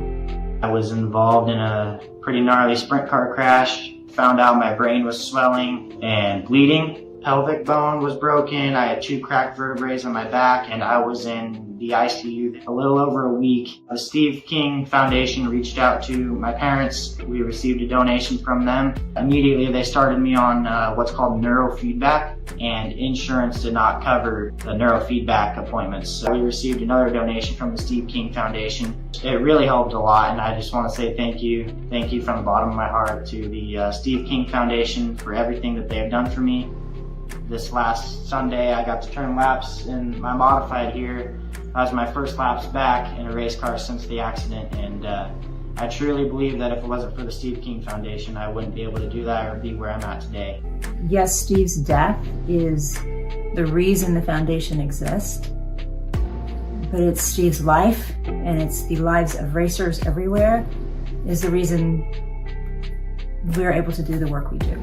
I was involved in a pretty gnarly sprint car crash. Found out my brain was swelling and bleeding. Pelvic bone was broken. I had 2 cracked vertebrae on my back, and I was in the ICU a little over a week. The Steve King Foundation reached out to my parents. We received a donation from them. Immediately they started me on what's called neurofeedback, and insurance did not cover the neurofeedback appointments. So we received another donation from the Steve King Foundation. It really helped a lot, and I just want to say thank you. Thank you from the bottom of my heart to the Steve King Foundation for everything that they have done for me. This last Sunday, I got to turn laps in my modified here. That was my first laps back in a race car since the accident, and I truly believe that if it wasn't for the Steve King Foundation, I wouldn't be able to do that or be where I'm at today. Yes, Steve's death is the reason the foundation exists, but it's Steve's life, and it's the lives of racers everywhere, is the reason we're able to do the work we do.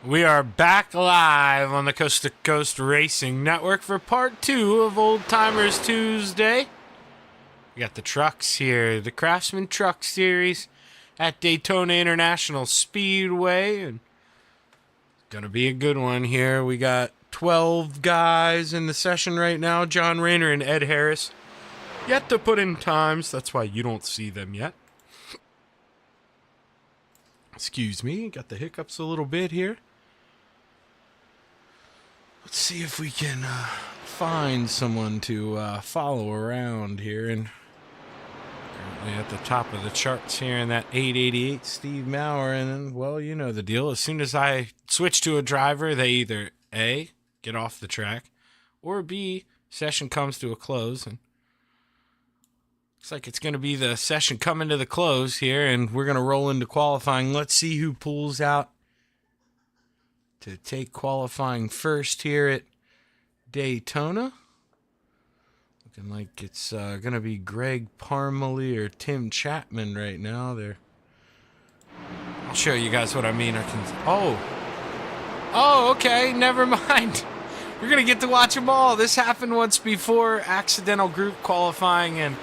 We are back live on the Coast to Coast Racing Network for part 2 of Old Timers Tuesday. We got the trucks here, the Craftsman Truck Series at Daytona International Speedway, and it's gonna be a good one here. We got 12 guys in the session right now. John Rayner and Ed Harris yet to put in times. That's why you don't see them yet. Excuse me, got the hiccups a little bit here. Let's see if we can find someone to follow around here. And currently at the top of the charts here in that 888, Steve Maurer. And then, well, you know the deal. As soon as I switch to a driver, they either A, get off the track, or B, session comes to a close. And looks like it's going to be the session coming to the close here, and we're going to roll into qualifying. Let's see who pulls out to take qualifying first here at Daytona. Looking like it's going to be Greg Parmalee or Tim Chapman right now. I'll show you guys what I mean. Oh, okay, never mind. You're going to get to watch them all. This happened once before, accidental group qualifying, and,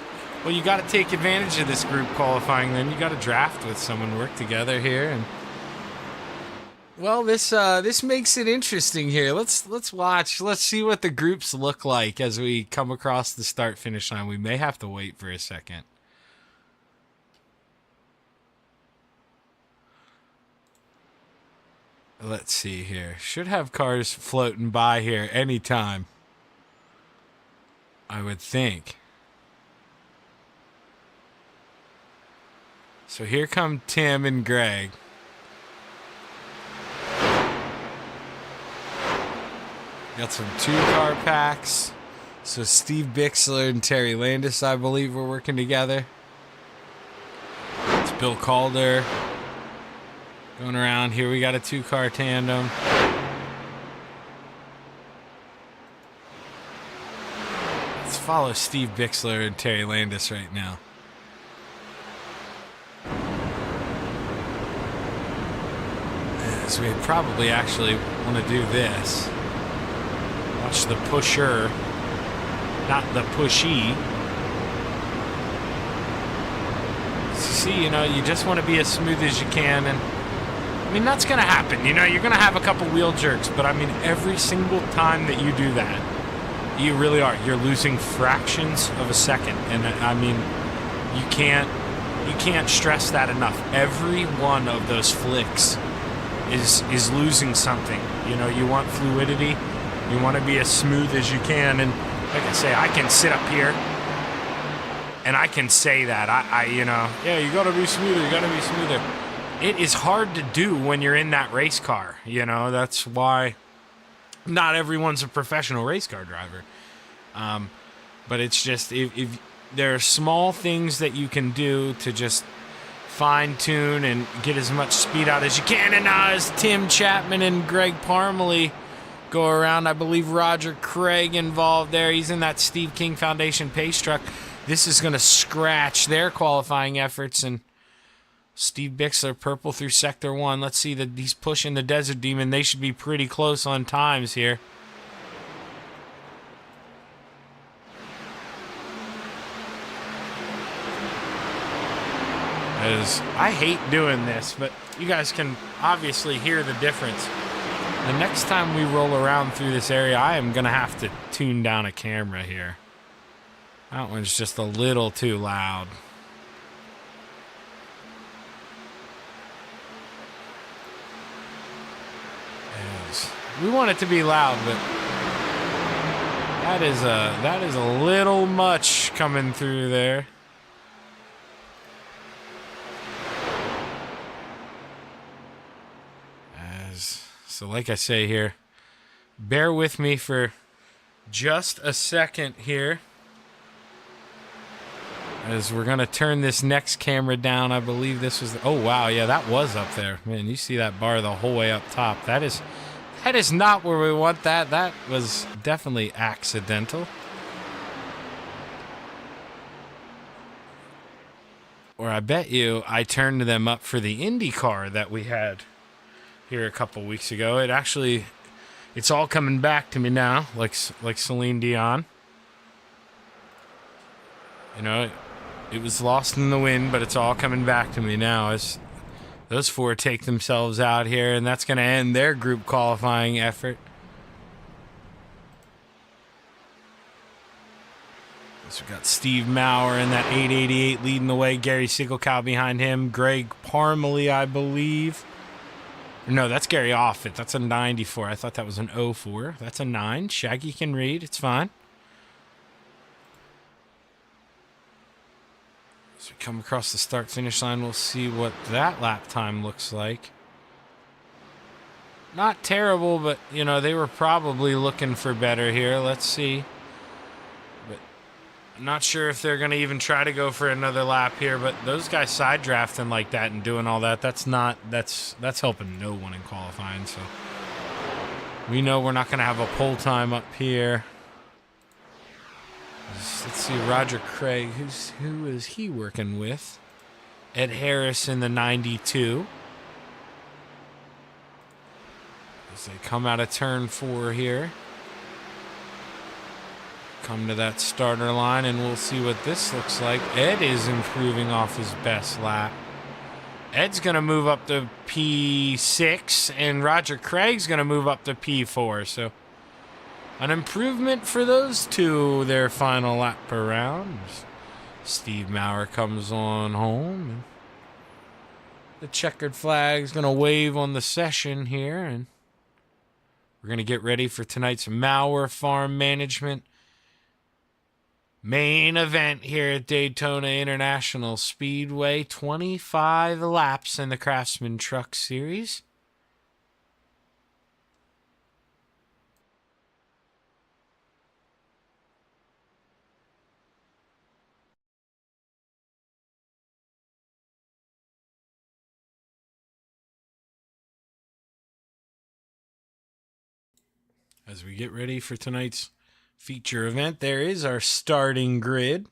well, you got to take advantage of this group qualifying. Then you got to draft with someone, work together here, and, well, this makes it interesting here. Let's watch. Let's see what the groups look like as we come across the start-finish line. We may have to wait for a second. Let's see here. Should have cars floating by here anytime, I would think. So here come Tim and Greg. Got some 2-car packs. So Steve Bixler and Terry Landis, I believe, were working together. It's Bill Calder. Going around here, we got a 2-car tandem. Let's follow Steve Bixler and Terry Landis right now. So we probably actually want to do this. Watch the pusher, not the pushy. See, you just want to be as smooth as you can, and I mean, that's going to happen. You're going to have a couple wheel jerks, but I mean, every single time that you do that, you really are. You're losing fractions of a second, and I mean, you can't stress that enough. Every one of those flicks is losing something. You want fluidity. You want to be as smooth as you can, and like I say, I can sit up here and I can say that. Yeah, you got to be smoother. You got to be smoother. It is hard to do when you're in that race car. That's why not everyone's a professional race car driver. But it's just, if there are small things that you can do to just fine tune and get as much speed out as you can. And now as Tim Chapman and Greg Parmalee go around, I believe Roger Craig involved there. He's in that Steve King Foundation pace truck. This is going to scratch their qualifying efforts, and Steve Bixler, purple through Sector 1. Let's see that he's pushing the Desert Demon. They should be pretty close on times here. I hate doing this, but you guys can obviously hear the difference. The next time we roll around through this area, I am going to have to tune down a camera here. That one's just a little too loud. We want it to be loud, but that is a little much coming through there. So like I say here, bear with me for just a second here, as we're going to turn this next camera down. I believe this was oh wow, yeah, that was up there. Man, you see that bar the whole way up top. That is not where we want that. That was definitely accidental. Or I bet you I turned them up for the Indy car that we had here a couple weeks ago. It's all coming back to me now, like Celine Dion. It was lost in the wind, but it's all coming back to me now as those four take themselves out here, and that's going to end their group qualifying effort. So we got Steve Maurer in that 888 leading the way, Gary Siegelkow behind him, Greg Parmalee, I believe. No, that's Gary Offit. That's a 94. I thought that was an 04. That's a 9. Shaggy can read. It's fine. As we come across the start-finish line, we'll see what that lap time looks like. Not terrible, but, they were probably looking for better here. Let's see. But I'm not sure if they're going to even try to go for another lap here, but those guys side drafting like that and doing all that, that's helping no one in qualifying. So We know we're not going to have a pole time up here. Let's see, Roger Craig. Who is he working with? Ed Harris in the 92. As they come out of turn 4 here. Come to that starter line, and we'll see what this looks like. Ed is improving off his best lap. Ed's going to move up to P6, and Roger Craig's going to move up to P4. So an improvement for those two, their final lap around. Steve Maurer comes on home. And the checkered flag's going to wave on the session here, and we're going to get ready for tonight's Maurer Farm Management main event here at Daytona International Speedway. 25 laps in the Craftsman Truck Series. As we get ready for tonight's feature event, there is our starting grid.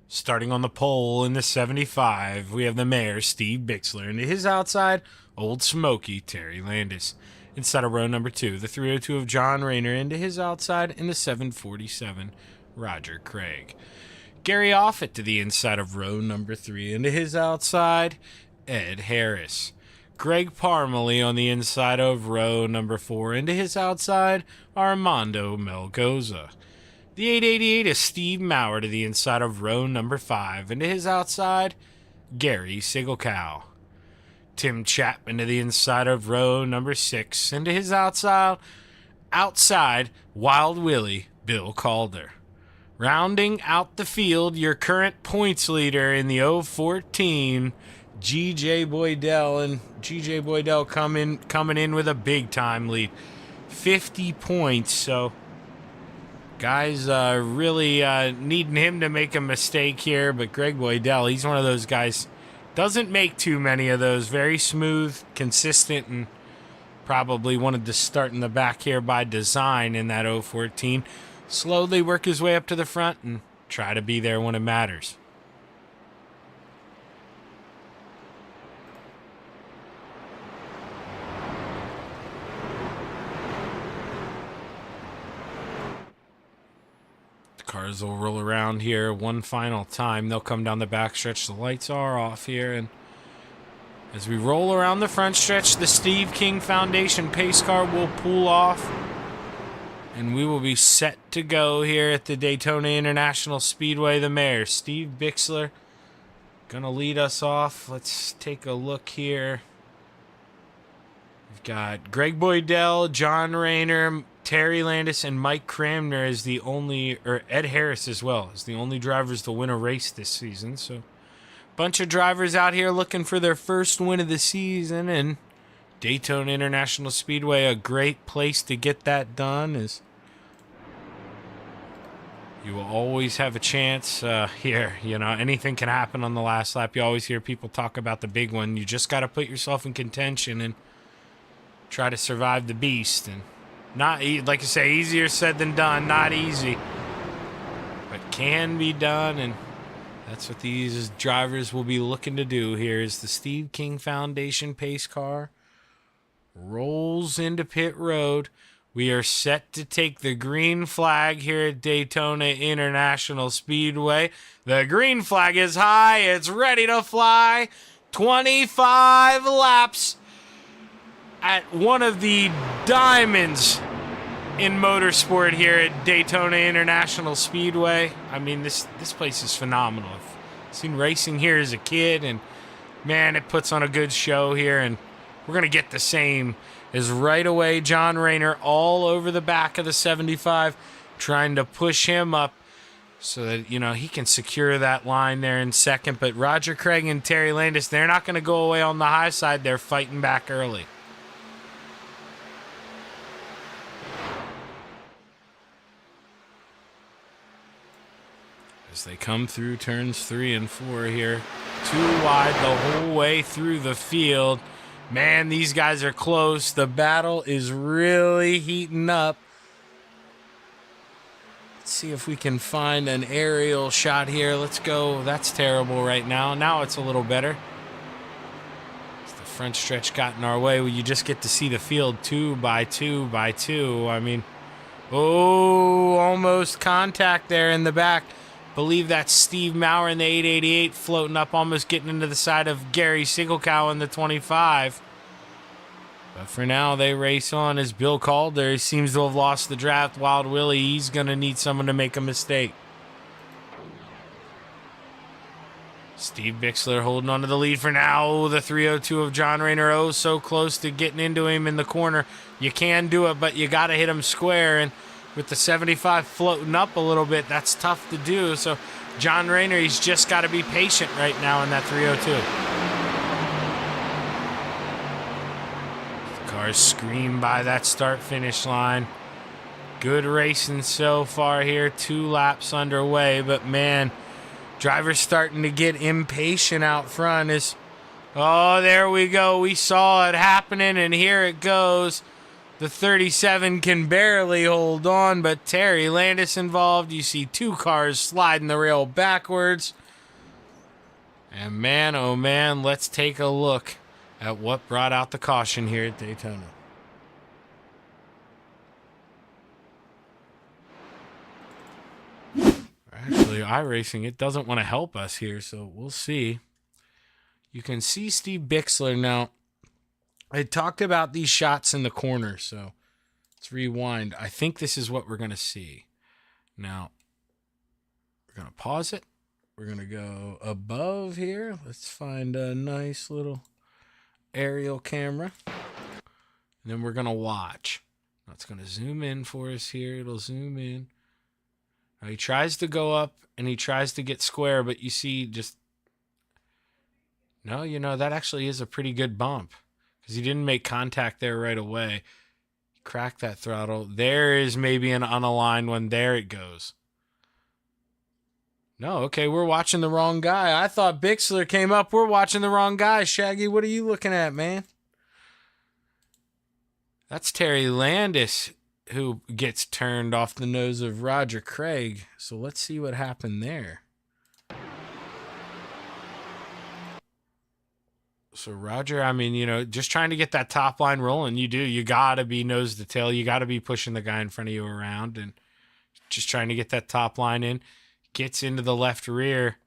Starting on the pole in the 75, we have the mayor, Steve Bixler. Into his outside, Old Smoky, Terry Landis. Inside of row number 2, the 302 of John Rayner. Into his outside in the 747, Roger Craig. Gary Offit to the inside of row number 3. Into his outside, Ed Harris. Greg Parmalee on the inside of row number 4. Into his outside, Armando Melgoza. The 888 is Steve Maurer to the inside of row number 5. Into his outside, Gary Sigelkow. Tim Chapman to the inside of row number 6. Into his outside, Wild Willie, Bill Calder. Rounding out the field, your current points leader in the 014, G.J. Boydell, and G.J. Boydell coming in with a big-time lead. 50 points, so guys really needing him to make a mistake here, but Greg Boydell, he's one of those guys, doesn't make too many of those. Very smooth, consistent, and probably wanted to start in the back here by design in that 014. Slowly work his way up to the front and try to be there when it matters. Cars will roll around here one final time. They'll come down the backstretch. The lights are off here. And as we roll around the front stretch, the Steve King Foundation pace car will pull off. And we will be set to go here at the Daytona International Speedway. The mayor, Steve Bixler, going to lead us off. Let's take a look here. We've got Greg Boydell, John Rayner, Terry Landis, and Mike Cramner is the only, or Ed Harris as well, is the only drivers to win a race this season. So, bunch of drivers out here looking for their first win of the season, and Daytona International Speedway, a great place to get that done. Is you will always have a chance here. You know, anything can happen on the last lap. You always hear people talk about the big one. You just got to put yourself in contention and try to survive the beast. And not, like I say, easier said than done. Not easy, but can be done, and that's what these drivers will be looking to do here. Is the Steve King Foundation pace car rolls into pit road. We are set to take the green flag here at Daytona International Speedway. The green flag is high. It's ready to fly. 25 laps at one of the diamonds in motorsport here at Daytona International Speedway. I mean, this place is phenomenal. I've seen racing here as a kid, and man, it puts on a good show here, and we're going to get the same as right away John Rayner all over the back of the 75, trying to push him up so that, you know, he can secure that line there in second. But Roger Craig and Terry Landis, they're not going to go away on the high side. They're fighting back early. As they come through turns 3 and 4 here, too wide the whole way through the field. Man, these guys are close. The battle is really heating up. Let's see if we can find an aerial shot here. Let's go. That's terrible right now. Now it's a little better. It's the front stretch got in our way. Well, you just get to see the field 2 by 2 by 2. I mean, oh, almost contact there in the back. Believe that's Steve Maurer in the 888 floating up, almost getting into the side of Gary Sigelkow in the 25. But for now, they race on as Bill Calder. He seems to have lost the draft. Wild Willie, he's going to need someone to make a mistake. Steve Bixler holding on to the lead for now. The 302 of John Rayner. Oh, so close to getting into him in the corner. You can do it, but you got to hit him square. And with the 75 floating up a little bit, that's tough to do. So John Rayner, he's just got to be patient right now in that 302. The cars scream by that start-finish line. Good racing so far here. 2 laps underway, but man, drivers starting to get impatient out front. Oh, there we go. We saw it happening, and here it goes. The 37 can barely hold on, but Terry Landis involved. You see 2 cars sliding the rail backwards. And man, oh man, let's take a look at what brought out the caution here at Daytona. Actually, iRacing, it doesn't want to help us here, so we'll see. You can see Steve Bixler now. I talked about these shots in the corner, so let's rewind. I think this is what we're going to see. Now, we're going to pause it. We're going to go above here. Let's find a nice little aerial camera. And then we're going to watch. Now it's going to zoom in for us here. It'll zoom in. Now he tries to go up, and he tries to get square, but you see just... No, you know, that actually is a pretty good bump. Because he didn't make contact there right away. He cracked that throttle. There is maybe an unaligned one. There it goes. No, okay, we're watching the wrong guy. I thought Bixler came up. We're watching the wrong guy. Shaggy, what are you looking at, man? That's Terry Landis who gets turned off the nose of Roger Craig. So let's see what happened there. So Roger, I mean, you know, just trying to get that top line rolling. You got to be nose to tail. You got to be pushing the guy in front of you around and just trying to get that top line in. Gets into the left rear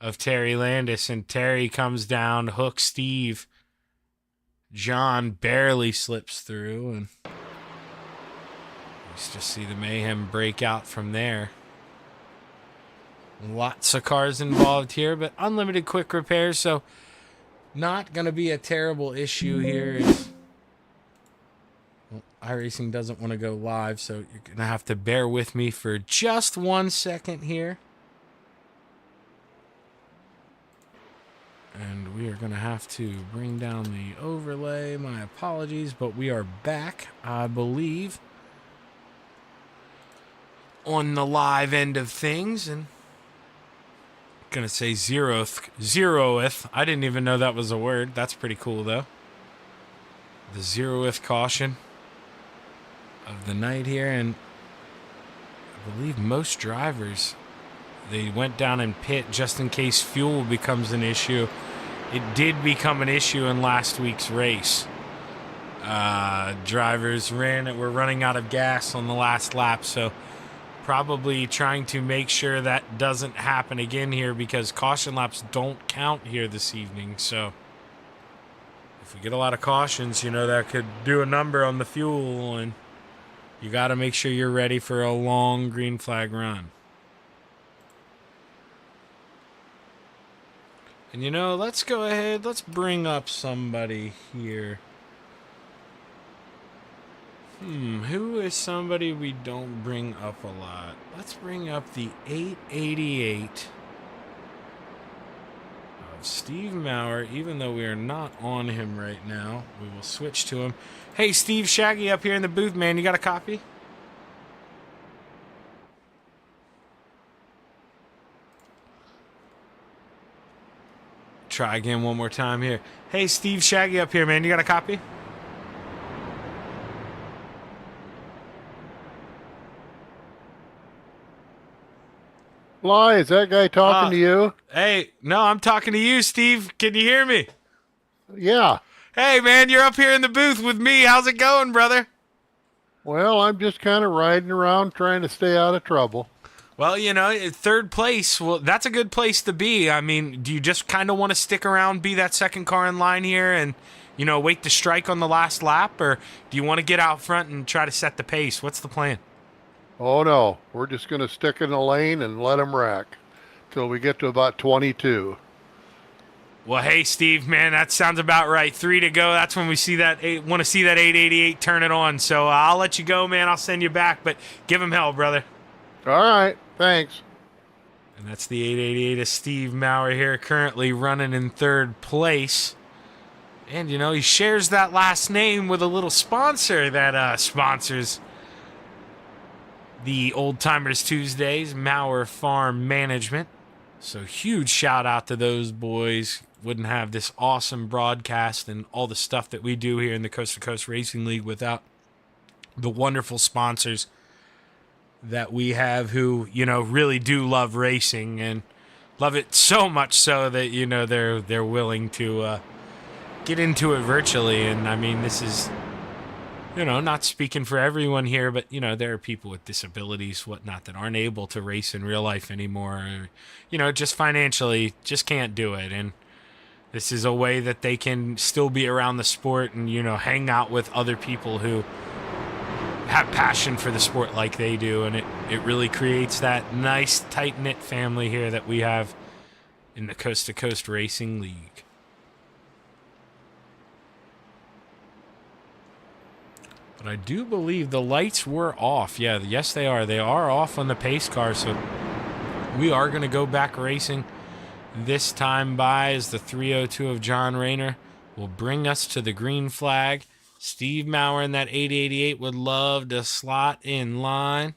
of Terry Landis, and Terry comes down, hooks Steve. John barely slips through, and let's just see the mayhem break out from there. Lots of cars involved here, but unlimited quick repairs, so not going to be a terrible issue here. Well, iRacing doesn't want to go live, so you're going to have to bear with me for just 1 second here. And we are going to have to bring down the overlay. My apologies, but we are back, I believe, on the live end of things. And gonna say zeroth. I didn't even know that was a word. That's pretty cool though. The 0th caution of the night here, and I believe most drivers, they went down and pit just in case fuel becomes an issue. It did become an issue in last week's race. Drivers were running out of gas on the last lap, so probably trying to make sure that doesn't happen again here, because caution laps don't count here this evening. So if we get a lot of cautions, you know, that could do a number on the fuel, and you got to make sure you're ready for a long green flag run. And you know, let's go ahead, let's bring up somebody here. Who is somebody we don't bring up a lot? Let's bring up the 888 of Steve Maurer, even though we are not on him right now. We will switch to him. Hey, Steve, Shaggy up here in the booth, man. You got a copy? try again one more time here. Hey, Steve Shaggy up here, man. You got a copy? Fly, is that guy talking to you? Hey, no, I'm talking to you, Steve. Can you hear me? Yeah. Hey, man, you're up here in the booth with me. How's it going, brother? Well, I'm just kind of riding around trying to stay out of trouble. Well, you know, third place, well, that's a good place to be. I mean, do you just kind of want to stick around, be that second car in line here and, you know, wait to strike on the last lap? Or do you want to get out front and try to set the pace? What's the plan? Oh, no. We're just going to stick in the lane and let them rack till we get to about 22. Well, hey, Steve, man, that sounds about right. 3 to go. That's when we see that. Want to see that 888 turn it on. So I'll let you go, man. I'll send you back, but give him hell, brother. All right. Thanks. And that's the 888 of Steve Maurer here, currently running in third place. And, you know, he shares that last name with a little sponsor that sponsors the Old Timers Tuesdays, Maurer Farm Management. So huge shout out to those boys. Wouldn't have this awesome broadcast and all the stuff that we do here in the Coast to Coast Racing League without the wonderful sponsors that we have who, you know, really do love racing and love it so much so that, you know, they're willing to get into it virtually. And I mean, this is, you know, not speaking for everyone here, but, you know, there are people with disabilities, whatnot, that aren't able to race in real life anymore. Or, you know, just financially just can't do it. And this is a way that they can still be around the sport and, you know, hang out with other people who have passion for the sport like they do. And it really creates that nice, tight-knit family here that we have in the Coast to Coast Racing League. But I do believe the lights were off. Yeah, yes, they are. They are off on the pace car, so we are going to go back racing. This time by as the 302 of John Rayner will bring us to the green flag. Steve Maurer in that 888 would love to slot in line,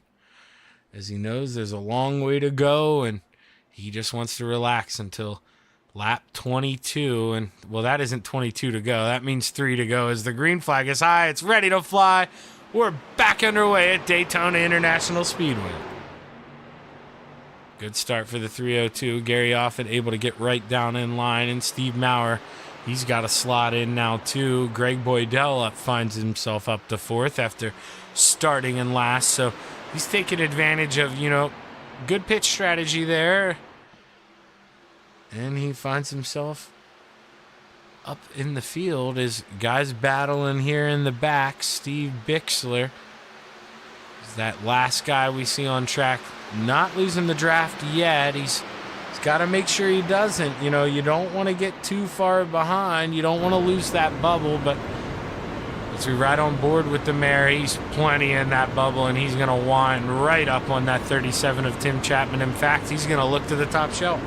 as he knows there's a long way to go, and he just wants to relax until lap 22. And, well, that isn't 22 to go. That means 3 to go as the green flag is high. It's ready to fly. We're back underway at Daytona International Speedway. Good start for the 302. Gary Offit able to get right down in line, and Steve Maurer, he's got a slot in now too. Greg Boydell finds himself up to fourth after starting in last. So he's taking advantage of, you know, good pitch strategy there. And he finds himself up in the field as guys battling here in the back. Steve Bixler is that last guy we see on track, not losing the draft yet. He's got to make sure he doesn't. You know, you don't want to get too far behind. You don't want to lose that bubble, but as we ride on board with the mare, he's plenty in that bubble, and he's going to wind right up on that 37 of Tim Chapman. In fact, he's going to look to the top shelf.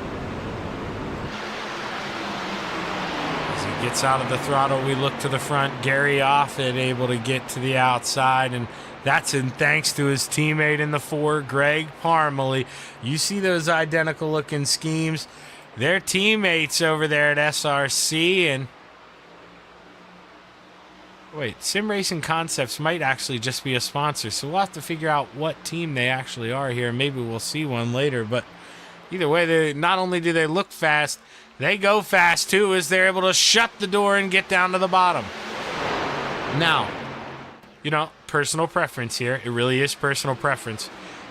As he gets out of the throttle, we look to the front. Gary Offit able to get to the outside, and that's in thanks to his teammate in the 4, Greg Parmalee. You see those identical looking schemes. They're teammates over there at SRC. And wait, Sim Racing Concepts might actually just be a sponsor, so we'll have to figure out what team they actually are here. Maybe we'll see one later, but either way, they not only do they look fast, they go fast too, as they're able to shut the door and get down to the bottom. Now, you know, personal preference here. It really is personal preference.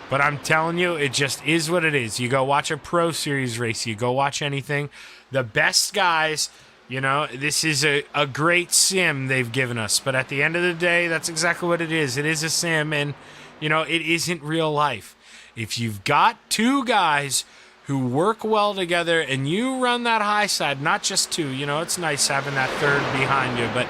But I'm telling you, it just is what it is. You go watch a Pro Series race. You go watch anything. The best guys, you know, this is a great sim they've given us. But at the end of the day, that's exactly what it is. It is a sim, and, you know, it isn't real life. If you've got two guys who work well together and you run that high side, not just two, you know, it's nice having that third behind you, but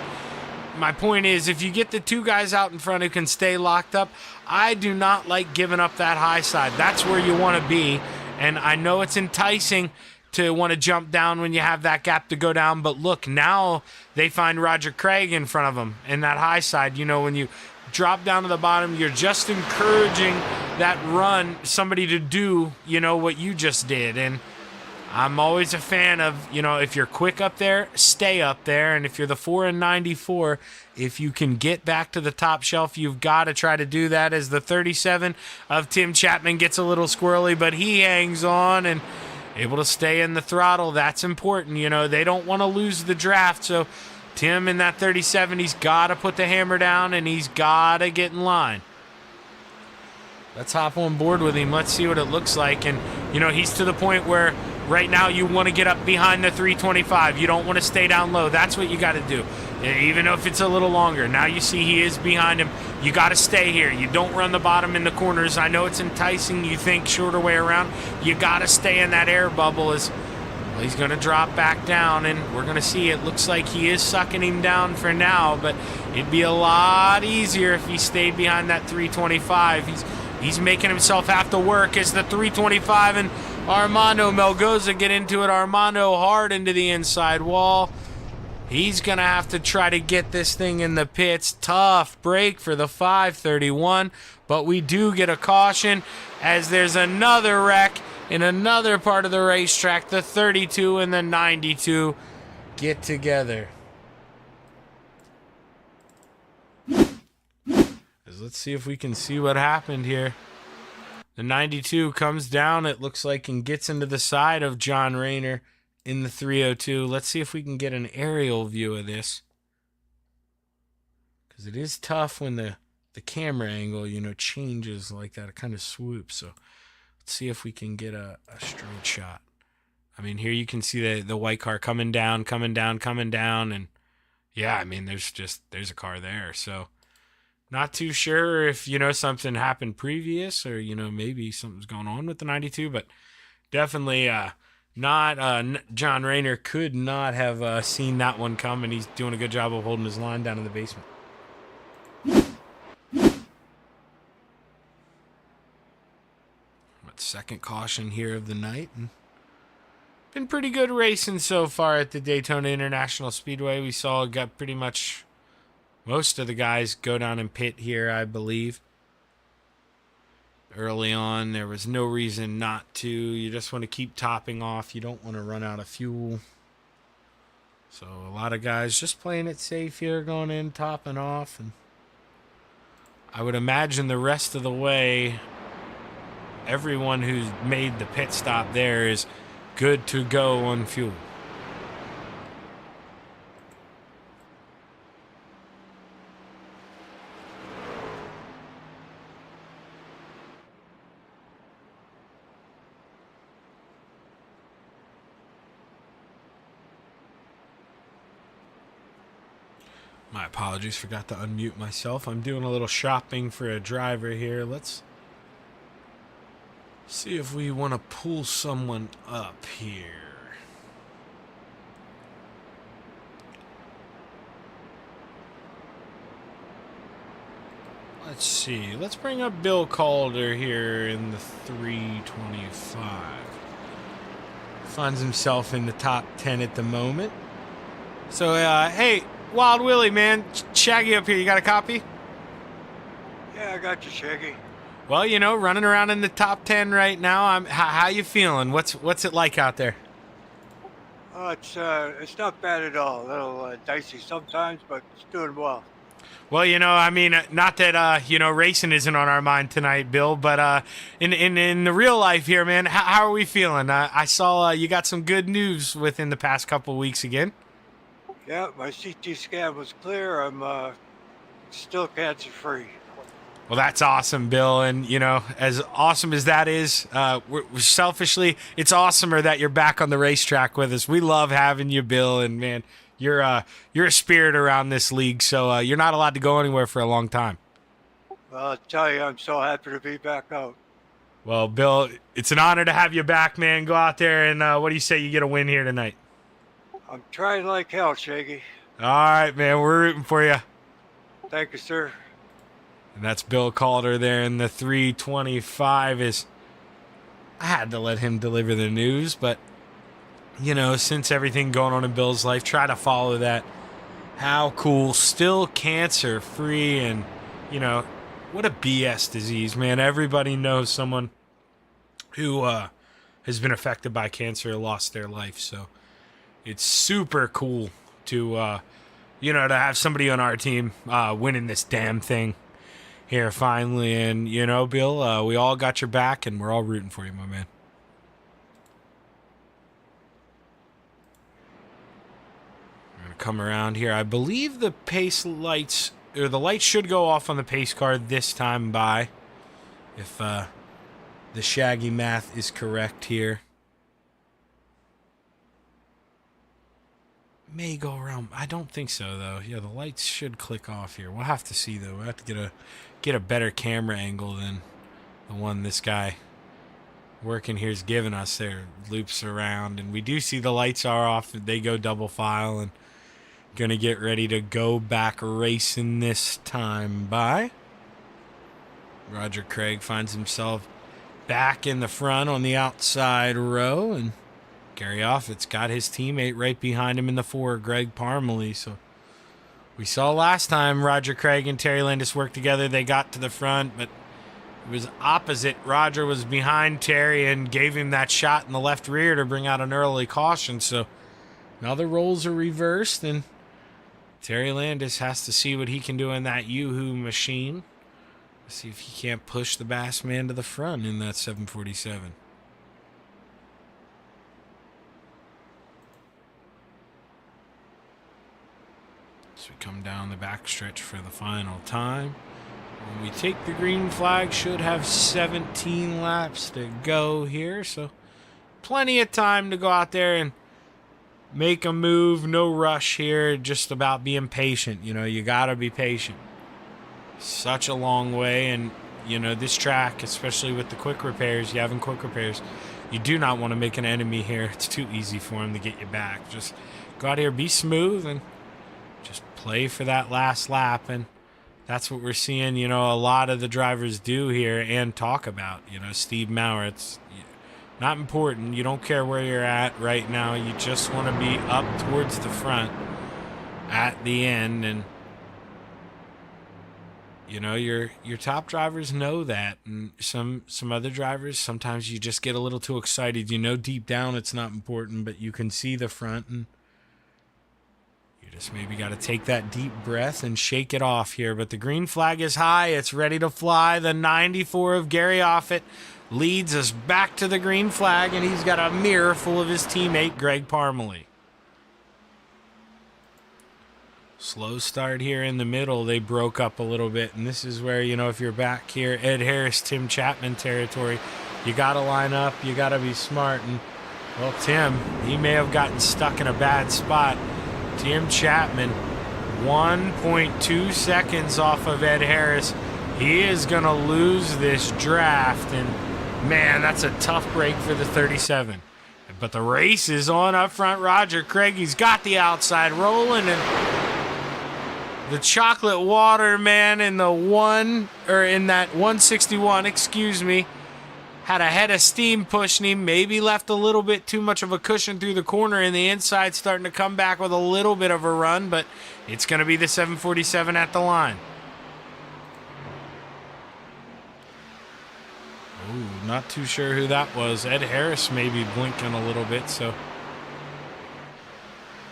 my point is, if you get the two guys out in front who can stay locked up, I do not like giving up that high side. That's where you want to be. And I know it's enticing to want to jump down when you have that gap to go down. But look, now they find Roger Craig in front of them in that high side. You know, when you drop down to the bottom, you're just encouraging that run, somebody to do, you know, what you just did. And I'm always a fan of, if you're quick up there, stay up there. And if you're the 4 and 94, if you can get back to the top shelf, you've got to try to do that, as the 37 of Tim Chapman gets a little squirrely, but he hangs on and able to stay in the throttle. That's important. They don't want to lose the draft. So Tim in that 37, he's got to put the hammer down and he's got to get in line. Let's hop on board with him. Let's see what it looks like. And, he's to the point where right now you want to get up behind the 325. You don't want to stay down low. That's what you got to do, even if it's a little longer. Now you see he is behind him. You got to stay here. You don't run the bottom in the corners. I know it's enticing. You think shorter way around. You got to stay in that air bubble. He's going to drop back down, and we're going to see. It looks like he is sucking him down for now, but it'd be a lot easier if he stayed behind that 325. He's making himself have to work as the 325 and Armando Melgoza get into it. Armando hard into the inside wall. He's going to have to try to get this thing in the pits. Tough break for the 531, but we do get a caution as there's another wreck in another part of the racetrack. The 32 and the 92 get together. Let's see if we can see what happened here. The 92 comes down, it looks like, and gets into the side of John Rayner in the 302. Let's see if we can get an aerial view of this, because it is tough when the camera angle, changes like that. It kind of swoops. So let's see if we can get a straight shot. I mean, here you can see the white car coming down, and yeah, I mean, there's a car there. So not too sure if, something happened previous or, maybe something's going on with the 92, but definitely not. John Rayner could not have seen that one come, and he's doing a good job of holding his line down in the basement. Second caution here of the night. And been pretty good racing so far at the Daytona International Speedway. We got pretty much most of the guys go down and pit here, I believe. Early on, there was no reason not to. You just want to keep topping off. You don't want to run out of fuel. So a lot of guys just playing it safe here, going in, topping off. And I would imagine the rest of the way, everyone who's made the pit stop there is good to go on fuel. My apologies, forgot to unmute myself. I'm doing a little shopping for a driver here. Let's see if we want to pull someone up here. Let's see. Let's bring up Bill Calder here in the 325. Finds himself in the top 10 at the moment. So, hey, Wild Willie, man. Shaggy up here. You got a copy? Yeah, I got you, Shaggy. Well, running around in the top 10 right now. How you feeling? What's it like out there? Oh, it's not bad at all. A little dicey sometimes, but it's doing well. Well, I mean, not that racing isn't on our mind tonight, Bill, but in the real life here, man, how are we feeling? I saw you got some good news within the past couple of weeks again. Yeah, my CT scan was clear. I'm still cancer-free. Well, that's awesome, Bill. And, as awesome as that is, we're selfishly, it's awesomer that you're back on the racetrack with us. We love having you, Bill. And, man, you're a spirit around this league, so you're not allowed to go anywhere for a long time. Well, I'll tell you, I'm so happy to be back out. Well, Bill, it's an honor to have you back, man. Go out there and what do you say you get a win here tonight? I'm trying like hell, Shaggy. All right, man. We're rooting for you. Thank you, sir. And that's Bill Calder there in the 325. I had to let him deliver the news, but, since everything going on in Bill's life, try to follow that. How cool. Still cancer-free, and, what a BS disease, man. Everybody knows someone who has been affected by cancer or lost their life. So it's super cool to, to have somebody on our team winning this damn thing here finally. And, Bill, we all got your back, and we're all rooting for you, my man. I'm going to come around here. I believe the pace lights, or the lights should go off on the pace car this time by, if the Shaggy math is correct here. May go around. I don't think so, though. Yeah, the lights should click off here. We'll have to see, though. We'll have to get a better camera angle than the one this guy working here's giving us. There loops around, and we do see the lights are off. They go double file, and gonna get ready to go back racing this time by. Roger Craig finds himself back in the front on the outside row, and Gary Offit's got his teammate right behind him in the 4, Greg Parmalee. So we saw last time Roger Craig and Terry Landis worked together, they got to the front, but it was opposite. Roger was behind Terry and gave him that shot in the left rear to bring out an early caution. So now the roles are reversed, and Terry Landis has to see what he can do in that Yoo-hoo machine. See if he can't push the Bassman to the front in that 747. So we come down the backstretch for the final time. When we take the green flag, should have 17 laps to go here. So plenty of time to go out there and make a move. No rush here. Just about being patient. You got to be patient. Such a long way, and this track, especially with the quick repairs, you having quick repairs, you do not want to make an enemy here. It's too easy for him to get you back. Just go out here, be smooth, and just play for that last lap. And that's what we're seeing, a lot of the drivers do here and talk about. Steve Maurer, it's not important. You don't care where you're at right now. You just want to be up towards the front at the end. And your top drivers know that, and some other drivers, sometimes you just get a little too excited. Deep down it's not important, but you can see the front, and you just maybe got to take that deep breath and shake it off here. But the green flag is high. It's ready to fly. The 94 of Gary Offit leads us back to the green flag, and he's got a mirror full of his teammate, Greg Parmalee. Slow start here in the middle. They broke up a little bit, and this is where, if you're back here, Ed Harris, Tim Chapman territory, you got to line up. You got to be smart. And, well, Tim, he may have gotten stuck in a bad spot. Tim Chapman, 1.2 seconds off of Ed Harris. He is going to lose this draft, and, man, that's a tough break for the 37. But the race is on up front. Roger Craig, he's got the outside rolling, and the chocolate water man in that 161, had a head of steam pushing him, maybe left a little bit too much of a cushion through the corner, and the inside starting to come back with a little bit of a run, but it's going to be the 747 at the line. Ooh, not too sure who that was. Ed Harris maybe blinking a little bit, so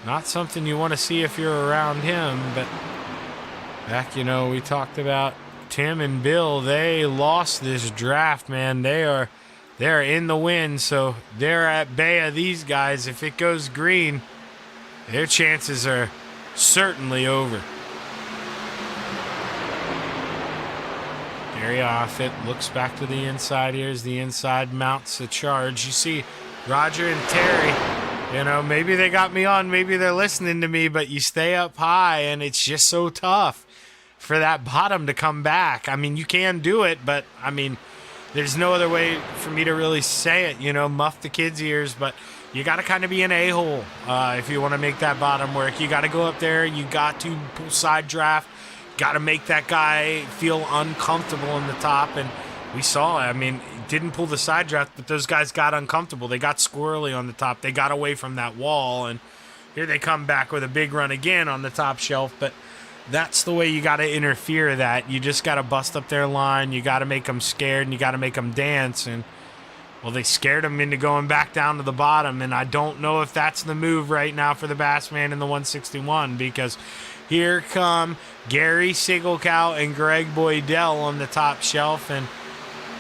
not something you want to see if you're around him, but back, we talked about Tim and Bill. They lost this draft, man. They're in the win, so they're at bay of these guys. If it goes green, their chances are certainly over. Gary Offit looks back to the inside here as the inside mounts the charge. You see Roger and Terry, maybe they got me on, maybe they're listening to me, but you stay up high, and it's just so tough for that bottom to come back. I mean, you can do it, but, there's no other way for me to really say it, muff the kids' ears, but you got to kind of be an a-hole if you want to make that bottom work. You got to go up there. You got to pull side draft. Got to make that guy feel uncomfortable in the top, and we saw it. Didn't pull the side draft, but those guys got uncomfortable. They got squirrely on the top. They got away from that wall, and here they come back with a big run again on the top shelf, but that's the way you got to interfere that. You just got to bust up their line. You got to make them scared, and you got to make them dance. And Well, they scared him into going back down to the bottom, and I don't know if that's the move right now for the Bassman in the 161, because here come Gary Sigelkow and Greg Boydell on the top shelf, and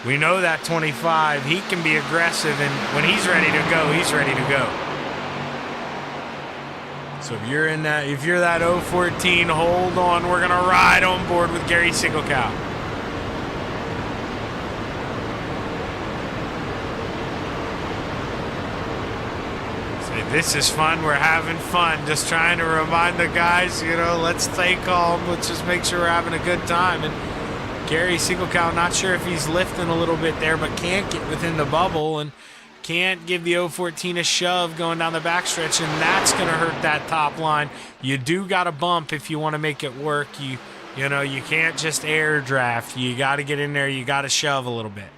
we know that 25, he can be aggressive, and when he's ready to go, he's ready to go. So if you're that 014, hold on. We're going to ride on board with Gary Sigelkow. This is fun. We're having fun. Just trying to remind the guys, let's stay calm. Let's just make sure we're having a good time. And Gary Sigelkow, not sure if he's lifting a little bit there, but can't get within the bubble and can't give the 014 a shove going down the backstretch, and that's going to hurt that top line. You do got to bump if you want to make it work. You can't just air draft. You got to get in there. You got to shove a little bit.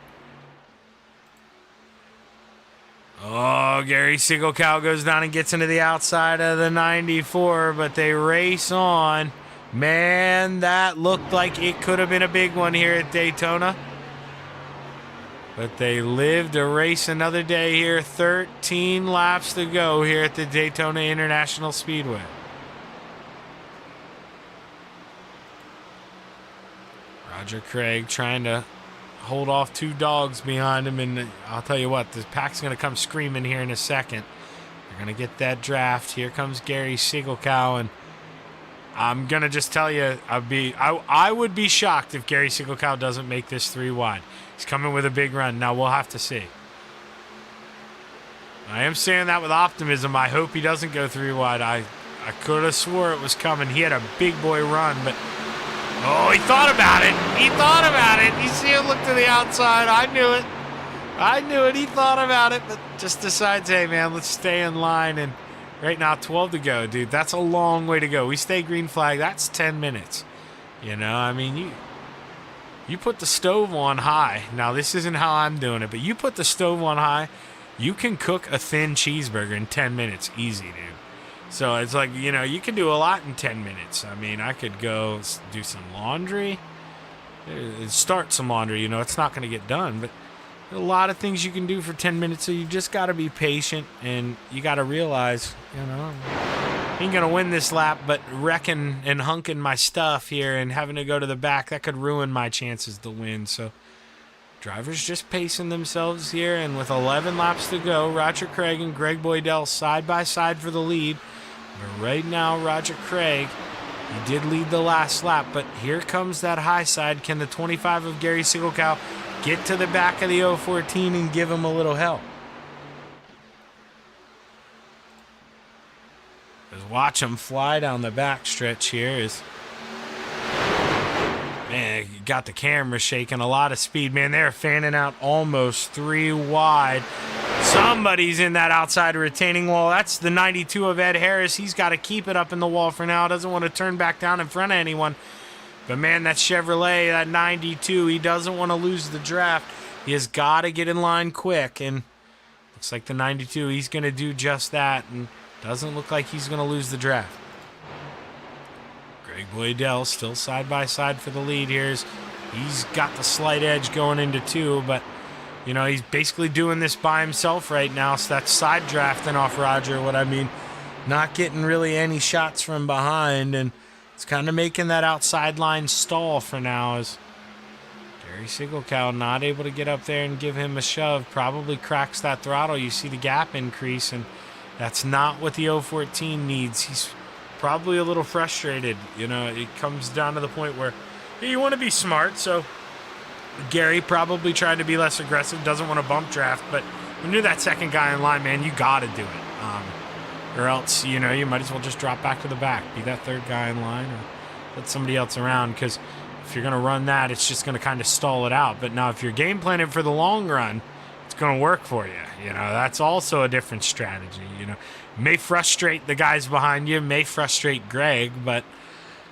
Oh, Gary Sigelkow goes down and gets into the outside of the 94, but they race on. Man, that looked like it could have been a big one here at Daytona. But they live to race another day here. 13 laps to go here at the Daytona International Speedway. Roger Craig trying to hold off two dogs behind him, and I'll tell you what, the pack's going to come screaming here in a second. They're going to get that draft. Here comes Gary Sigelkow, and I'm going to just tell you, I would be shocked if Gary Sigelkow doesn't make this 3 wide. He's coming with a big run. Now we'll have to see. I am saying that with optimism. I hope he doesn't go 3 wide. I could have swore it was coming. He had a big boy run, but oh, he thought about it. He thought about it. You see him look to the outside. I knew it. He thought about it, but just decides, hey, man, let's stay in line. And right now, 12 to go, dude. That's a long way to go. We stay green flag. That's 10 minutes. You put the stove on high. Now, this isn't how I'm doing it, but you put the stove on high, you can cook a thin cheeseburger in 10 minutes easy, dude. So it's like, you can do a lot in 10 minutes. I could go do some laundry, start some laundry. It's not going to get done, but a lot of things you can do for 10 minutes. So you just got to be patient, and you got to realize, I ain't going to win this lap, but wrecking and hunking my stuff here and having to go to the back, that could ruin my chances to win. So drivers just pacing themselves here, and with 11 laps to go, Roger Craig and Greg Boydell side by side for the lead. But right now, Roger Craig, he did lead the last lap, but here comes that high side. Can the 25 of Gary Sigelkow get to the back of the 014 and give him a little help? Just watch him fly down the back stretch here. Man, you got the camera shaking. A lot of speed. Man, they're fanning out almost 3 wide. Somebody's in that outside retaining wall. That's the 92 of Ed Harris. He's got to keep it up in the wall for now. Doesn't want to turn back down in front of anyone. But, man, that Chevrolet, that 92, he doesn't want to lose the draft. He has got to get in line quick. And looks like the 92, he's going to do just that. And doesn't look like he's going to lose the draft. Greg Boydell still side by side for the lead here. He's got the slight edge going into 2, but he's basically doing this by himself right now. So that's side drafting off Roger. Not getting really any shots from behind, and it's kind of making that outside line stall for now. As Gary Sigelkow not able to get up there and give him a shove, probably cracks that throttle. You see the gap increase, and that's not what the 014 needs. He's probably a little frustrated. It comes down to the point where you want to be smart. So Gary probably tried to be less aggressive, doesn't want to bump draft, but when you're that second guy in line, man, you got to do it. Or else, you might as well just drop back to the back, be that third guy in line, or let somebody else around, because if you're going to run that, it's just going to kind of stall it out. But now if you're game planning for the long run, it's going to work for you. That's also a different strategy. May frustrate the guys behind you, may frustrate Greg, but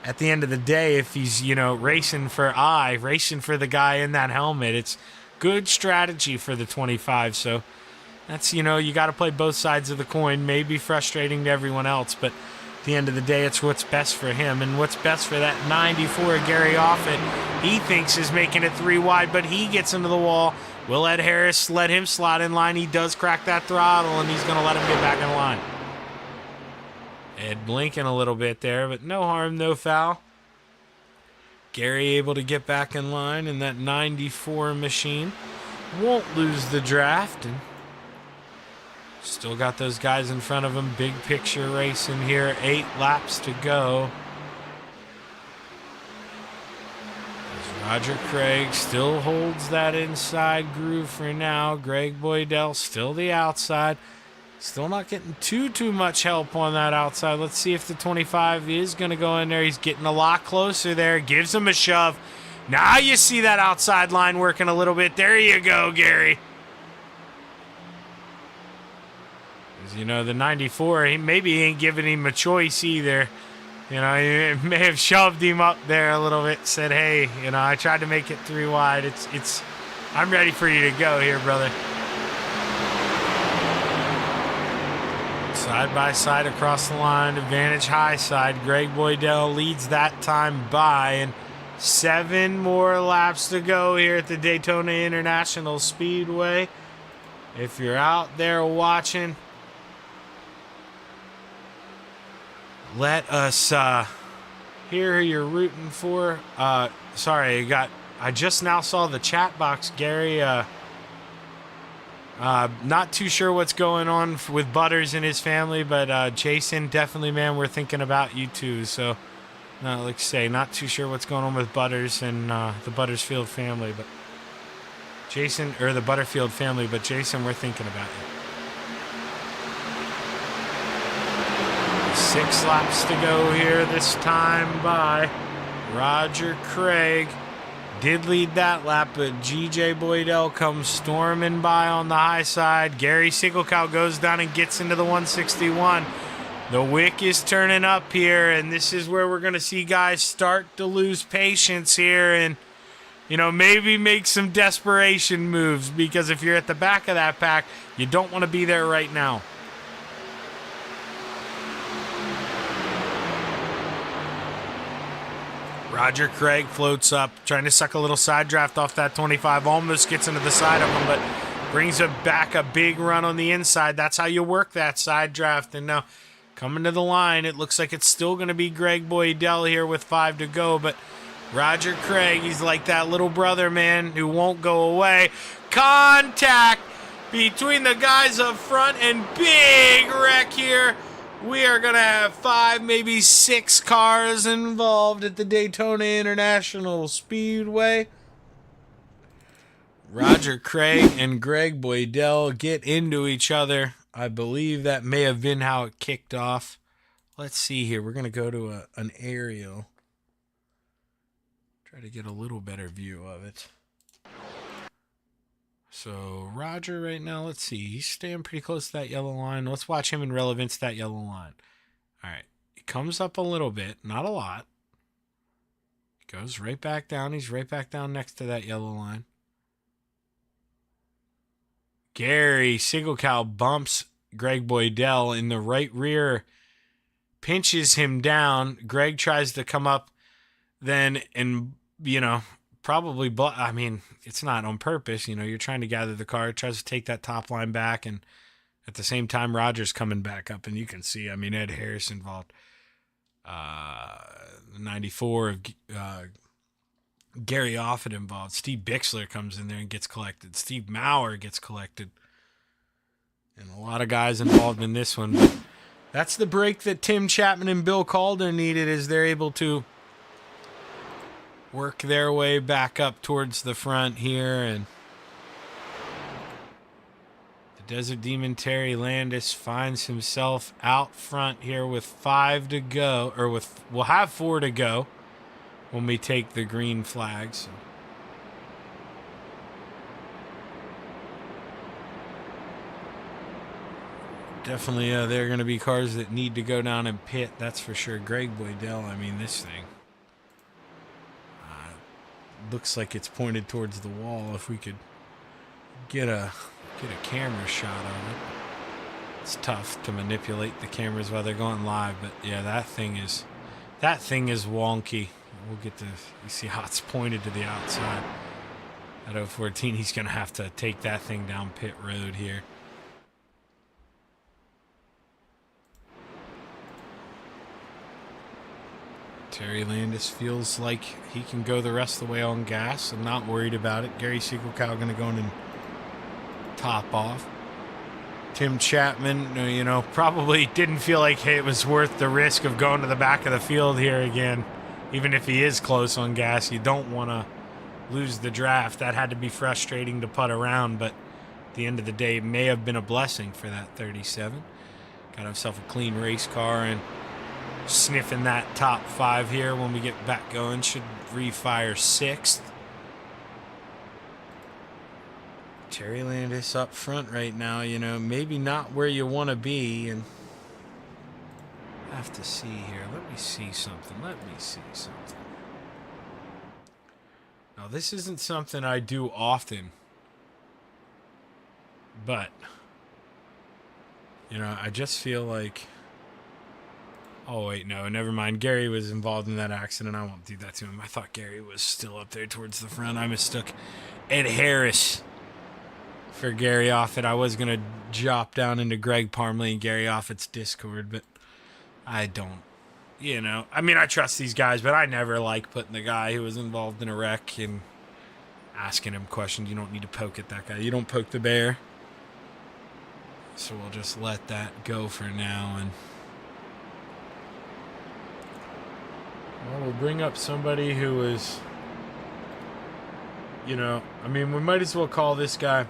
at the end of the day, if he's, racing for the guy in that helmet, it's good strategy for the 25. So that's, you got to play both sides of the coin. May be frustrating to everyone else, but at the end of the day, it's what's best for him. And what's best for that 94 Gary Offit, he thinks is making it 3 wide, but he gets into the wall. Will Ed Harris let him slot in line? He does crack that throttle, and he's going to let him get back in line. Ed blinking a little bit there, but no harm, no foul. Gary able to get back in line in that 94 machine. Won't lose the draft, and still got those guys in front of him. Big picture racing here. 8 laps to go. As Roger Craig still holds that inside groove for now. Greg Boydell still the outside. Still not getting too much help on that outside. Let's see if the 25 is going to go in there. He's getting a lot closer there. Gives him a shove. Now you see that outside line working a little bit. There you go, Gary. As you know, the 94, maybe he ain't giving him a choice either. You know, he may have shoved him up there a little bit. Said, hey, you know, I tried to make it 3 wide. I'm ready for you to go here, brother. Side by side across the line, advantage high side. Greg Boydell leads that time by, and 7 more laps to go here at the Daytona International Speedway. If you're out there watching, let us hear who you're rooting for. Sorry, I just now saw the chat box, Gary. Not too sure what's going on with Butters and his family, but Jason, definitely, man, we're thinking about you too. So, like I say, not too sure what's going on with Butters and the Buttersfield family, but Jason, or the Butterfield family, but Jason, we're thinking about you. 6 laps to go here this time by Roger Craig. Did lead that lap, but G.J. Boydell comes storming by on the high side. Gary Sigelkow goes down and gets into the 161. The wick is turning up here, and this is where we're going to see guys start to lose patience here and, you know, maybe make some desperation moves, because if you're at the back of that pack, you don't want to be there right now. Roger Craig floats up, trying to suck a little side draft off that 25. Almost gets into the side of him, but brings it back a big run on the inside. That's how you work that side draft. And now coming to the line, it looks like it's still going to be Greg Boydell here with 5 to go. But Roger Craig, he's like that little brother, man, who won't go away. Contact between the guys up front, and big wreck here. We are going to have 5, maybe 6 cars involved at the Daytona International Speedway. Roger Craig and Greg Boydell get into each other. I believe that may have been how it kicked off. Let's see here. We're going to go to an aerial. Try to get a little better view of it. So Roger right now, let's see. He's staying pretty close to that yellow line. Let's watch him in relevance to that yellow line. All right. He comes up a little bit, not a lot. Goes right back down. He's right back down next to that yellow line. Gary Sigelkow bumps Greg Boydell in the right rear, pinches him down. Greg tries to come up then and, you know, probably, I mean, it's not on purpose. You know, you're trying to gather the car, tries to take that top line back, and at the same time, Roger's coming back up, and you can see, I mean, Ed Harris involved. 94 of Gary Offit involved. Steve Bixler comes in there and gets collected. Steve Maurer gets collected. And a lot of guys involved in this one. But that's the break that Tim Chapman and Bill Calder needed, as they're able to work their way back up towards the front here. And the Desert Demon Terry Landis finds himself out front here with 5 to go, or we'll have 4 to go when we take the green flags. Definitely, there are going to be cars that need to go down and pit. That's for sure. Greg Boydell, I mean, this thing looks like it's pointed towards the wall. If we could get a camera shot of it. It's tough to manipulate the cameras while they're going live, but yeah, that thing is wonky. We'll get to, you see how it's pointed to the outside. At 014, he's going to have to take that thing down pit road here. Terry Landis feels like he can go the rest of the way on gas and not worried about it. Gary Siegelkow going to go in and top off. Tim Chapman, you know, probably didn't feel like it was worth the risk of going to the back of the field here again. Even if he is close on gas, you don't want to lose the draft. That had to be frustrating to putt around, but at the end of the day, it may have been a blessing for that 37. Got himself a clean race car and sniffing that top 5 here when we get back going. Should refire 6th. Terry Landis up front right now, you know, maybe not where you want to be, and I have to see here. Let me see something. Now, this isn't something I do often, but, you know, I just feel like, oh, wait, no, never mind. Gary was involved in that accident. I won't do that to him. I thought Gary was still up there towards the front. I mistook Ed Harris for Gary Offit. I was going to drop down into Greg Parmley and Gary Offit's Discord, but I don't. You know, I mean, I trust these guys, but I never like putting the guy who was involved in a wreck and asking him questions. You don't need to poke at that guy. You don't poke the bear. So we'll just let that go for now. And well, we'll bring up somebody who was, you know, I mean, we might as well call this guy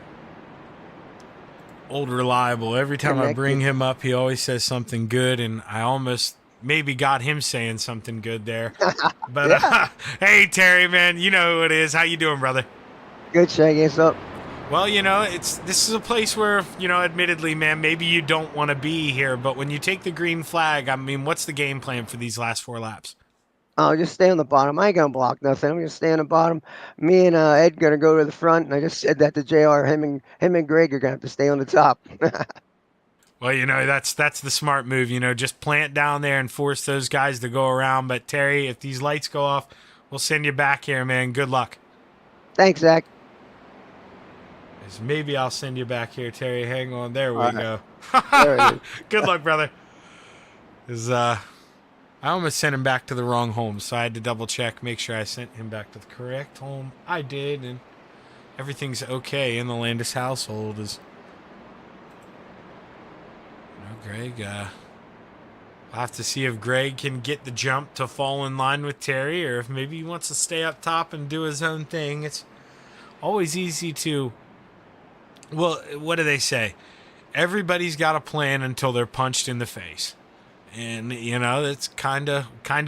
Old Reliable. Every time I bring him up, he always says something good, and I almost maybe got him saying something good there. But hey, Terry, man, you know who it is. How you doing, brother? Good, Shaggy. What's up? Well, you know, this is a place where, you know, admittedly, man, maybe you don't want to be here, but when you take the green flag, I mean, what's the game plan for these last 4 laps? Oh, just stay on the bottom. I ain't gonna block nothing. I'm gonna stay on the bottom. Me and Ed gonna go to the front, and I just said that to JR. Him and Greg are gonna have to stay on the top. Well, you know, that's the smart move, you know, just plant down there and force those guys to go around. But, Terry, if these lights go off, we'll send you back here, man. Good luck. Thanks, Zach. Maybe I'll send you back here, Terry. Hang on. There we go. Good luck, brother. I almost sent him back to the wrong home, so I had to double-check, make sure I sent him back to the correct home. I did, and everything's okay in the Landis household. Greg, I'll have to see if Greg can get the jump to fall in line with Terry, or if maybe he wants to stay up top and do his own thing. It's always easy to, well, what do they say? Everybody's got a plan until they're punched in the face. And, you know, that's kind of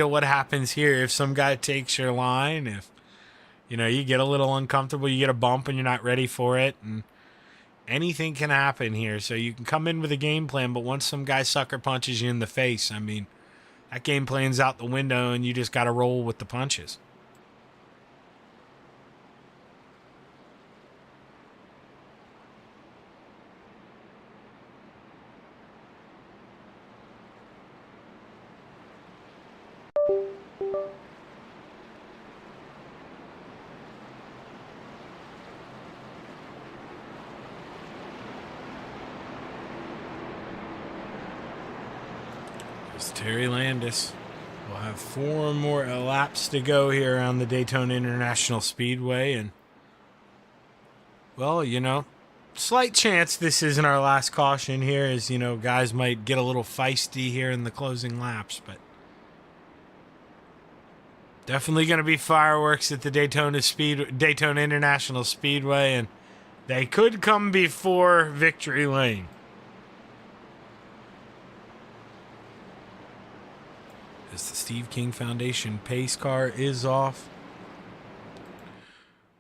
what happens here. If some guy takes your line, if, you know, you get a little uncomfortable, you get a bump and you're not ready for it, and anything can happen here. So you can come in with a game plan, but once some guy sucker punches you in the face, I mean, that game plan's out the window and you just got to roll with the punches. Terry Landis will have 4 more laps to go here around the Daytona International Speedway. And, well, you know, slight chance this isn't our last caution here, as, you know, guys might get a little feisty here in the closing laps. But definitely going to be fireworks at the Daytona International Speedway, and they could come before victory lane. As the Steve King Foundation pace car is off.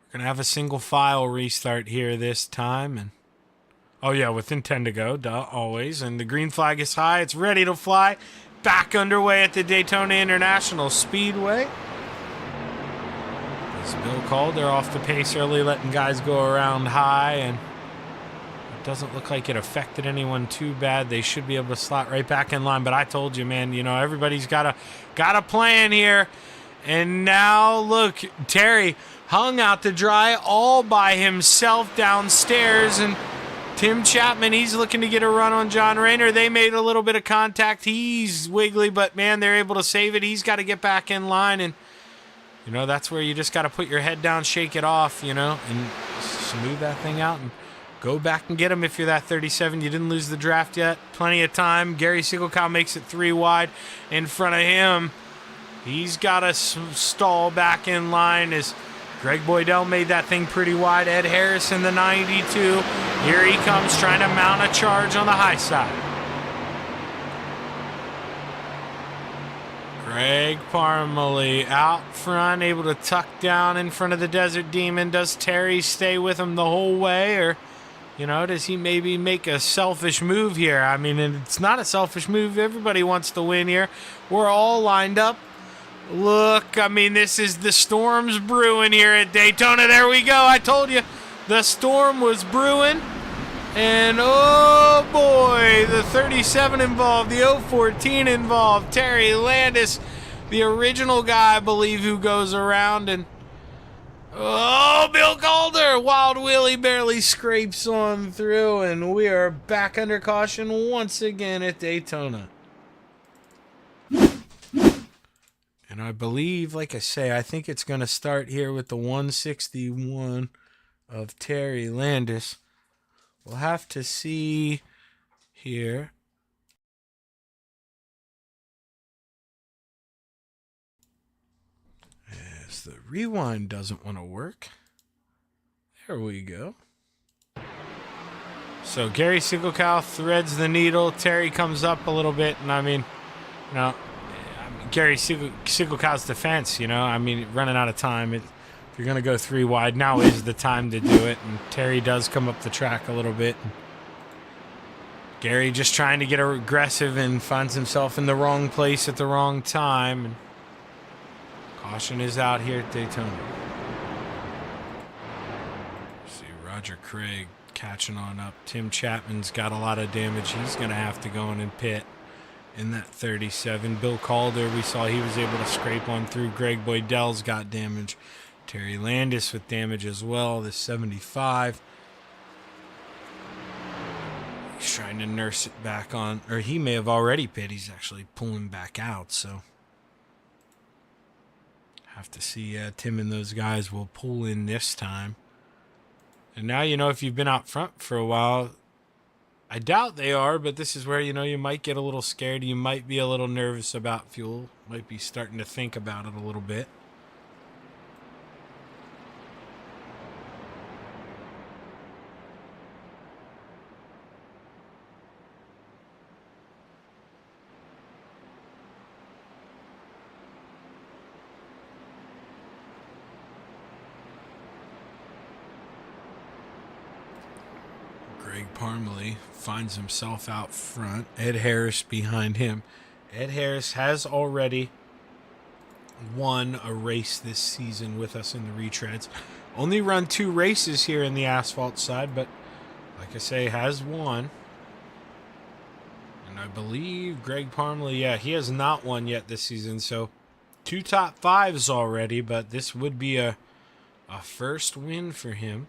We're going to have a single file restart here this time. And oh, yeah, within 10 to go, duh, always. And the green flag is high. It's ready to fly. Back underway at the Daytona International Speedway. As Bill called, they're off the pace early, letting guys go around high. And it doesn't look like it affected anyone too bad. They should be able to slot right back in line. But I told you, man, you know, everybody's got a plan here. And now, look, Terry hung out to dry all by himself downstairs. And Tim Chapman, he's looking to get a run on John Rayner. They made a little bit of contact. He's wiggly, but, man, they're able to save it. He's got to get back in line. And, you know, that's where you just got to put your head down, shake it off, you know, and smooth that thing out and go back and get him if you're that 37. You didn't lose the draft yet. Plenty of time. Gary Siegelkow makes it 3 wide in front of him. He's got to stall back in line as Greg Boydell made that thing pretty wide. Ed Harris in the 92. Here he comes trying to mount a charge on the high side. Greg Parmalee out front, able to tuck down in front of the Desert Demon. Does Terry stay with him the whole way, or, you know, does he maybe make a selfish move here? I mean, it's not a selfish move. Everybody wants to win here. We're all lined up. Look, I mean, this is the storm's brewing here at Daytona. There we go. I told you the storm was brewing. And, oh, boy, the 37 involved, the 014 involved. Terry Landis, the original guy, I believe, who goes around. And, oh, Bill Calder, Wild Willie barely scrapes on through. And we are back under caution once again at Daytona. And I believe, like I say, I think it's going to start here with the 161 of Terry Landis. We'll have to see here. As the rewind doesn't want to work. There we go. So Gary Siegelkow threads the needle. Terry comes up a little bit, and I mean, you know, Gary Siegelkow's defense, you know, I mean, running out of time. If you're going to go 3 wide, now is the time to do it. And Terry does come up the track a little bit. Gary just trying to get aggressive and finds himself in the wrong place at the wrong time. And caution is out here at Daytona. See Roger Craig catching on up. Tim Chapman's got a lot of damage. He's going to have to go in and pit in that 37. Bill Calder, we saw he was able to scrape one through. Greg Boydell's got damage. Terry Landis with damage as well. This 75. He's trying to nurse it back on. Or he may have already pit. He's actually pulling back out. So have to see. Tim and those guys will pull in this time. And now, you know, if you've been out front for a while, I doubt they are, but this is where, you know, you might get a little scared. You might be a little nervous about fuel. Might be starting to think about it a little bit. Greg Parmalee finds himself out front. Ed Harris behind him. Ed Harris has already won a race this season with us in the retreads. Only run 2 races here in the asphalt side, but like I say, has won. And I believe Greg Parmalee, yeah, he has not won yet this season. So 2 top 5s already, but this would be a first win for him.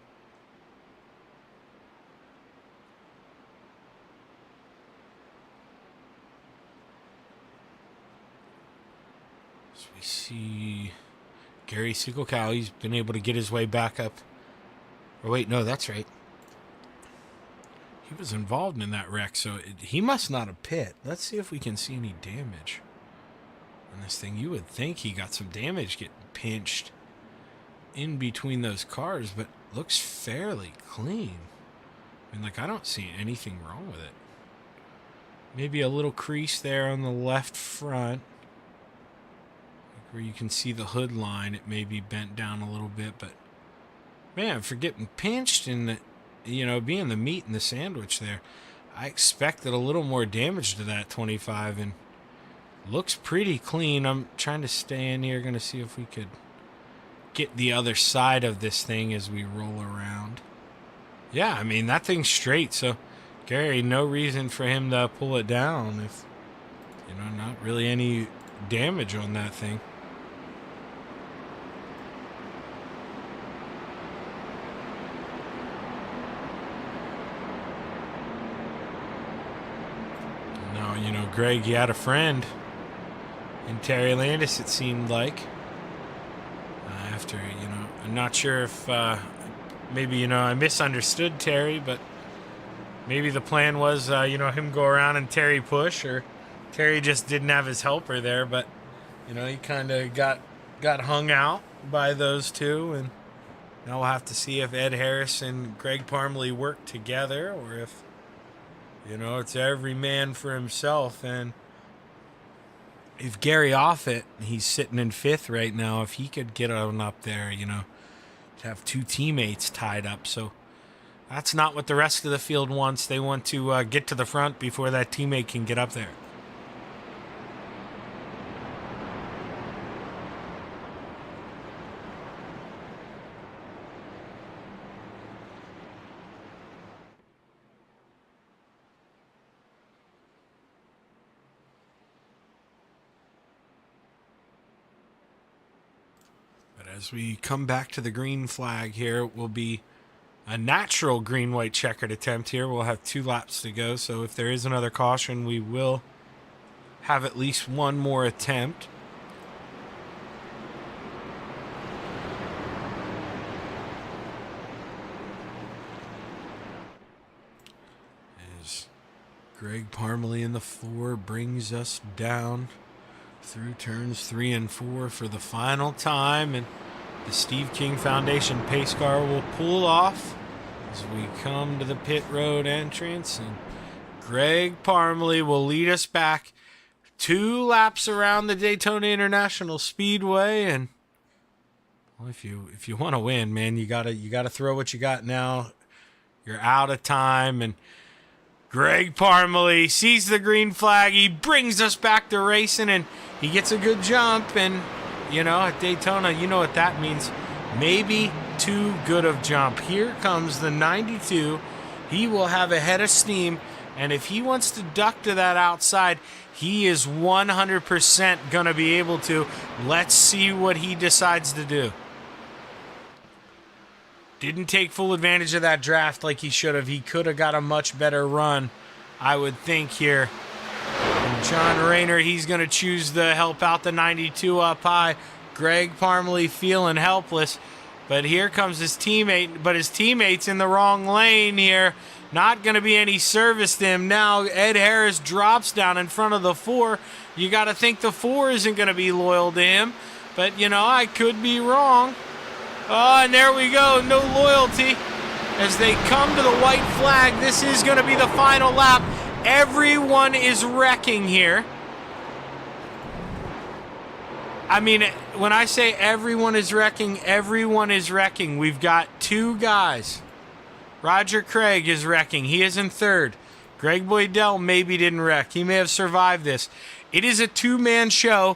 See Gary Siegelkow, he's been able to get his way back up. Oh, wait, no, that's right. He was involved in that wreck, so he must not have pit. Let's see if we can see any damage on this thing. You would think he got some damage getting pinched in between those cars, but looks fairly clean. I mean, like, I don't see anything wrong with it. Maybe a little crease there on the left front, where you can see the hood line. It may be bent down a little bit, but man, for getting pinched and, you know, being the meat in the sandwich there, I expected a little more damage to that 25, and looks pretty clean. I'm trying to stay in here, going to see if we could get the other side of this thing as we roll around. Yeah, I mean, that thing's straight, so Gary, no reason for him to pull it down if, you know, not really any damage on that thing. Greg, you had a friend in Terry Landis, it seemed like. After, I'm not sure if maybe, I misunderstood Terry, but maybe the plan was, him go around and Terry push, or Terry just didn't have his helper there, but, he kind of got hung out by those two, and now we'll have to see if Ed Harris and Greg Parmley work together, or if, it's every man for himself. And if Gary Offit, he's sitting in 5th right now, if he could get on up there, to have 2 teammates tied up. So that's not what the rest of the field wants. They want to get to the front before that teammate can get up there. As we come back to the green flag here, it will be a natural green-white checkered attempt here. We'll have 2 laps to go, so if there is another caution, we will have at least one more attempt. As Greg Parmley in the 4 brings us down through turns 3 and 4 for the final time, and the Steve King Foundation pace car will pull off as we come to the pit road entrance, and Greg Parmley will lead us back 2 laps around the Daytona International Speedway. And well, if you want to win, man, you gotta throw what you got now. You're out of time, and Greg Parmley sees the green flag. He brings us back to racing, and he gets a good jump. And at Daytona, you know what that means. Maybe too good of jump. Here comes the 92. He will have a head of steam, and if he wants to duck to that outside, he is 100% going to be able to. Let's see what he decides to do. Didn't take full advantage of that draft like he should have. He could have got a much better run, I would think, here. John Rayner, he's going to choose to help out the 92 up high. Greg Parmley feeling helpless. But here comes his teammate. But his teammate's in the wrong lane here. Not going to be any service to him now. Ed Harris drops down in front of the 4. You got to think the 4 isn't going to be loyal to him. But, I could be wrong. Oh, and there we go. No loyalty. As they come to the white flag, this is going to be the final lap. Everyone is wrecking here. I mean, when I say everyone is wrecking, everyone is wrecking. We've got 2 guys. Roger Craig is wrecking. He is in 3rd. Greg Boydell maybe didn't wreck. He may have survived this. It is a 2-man show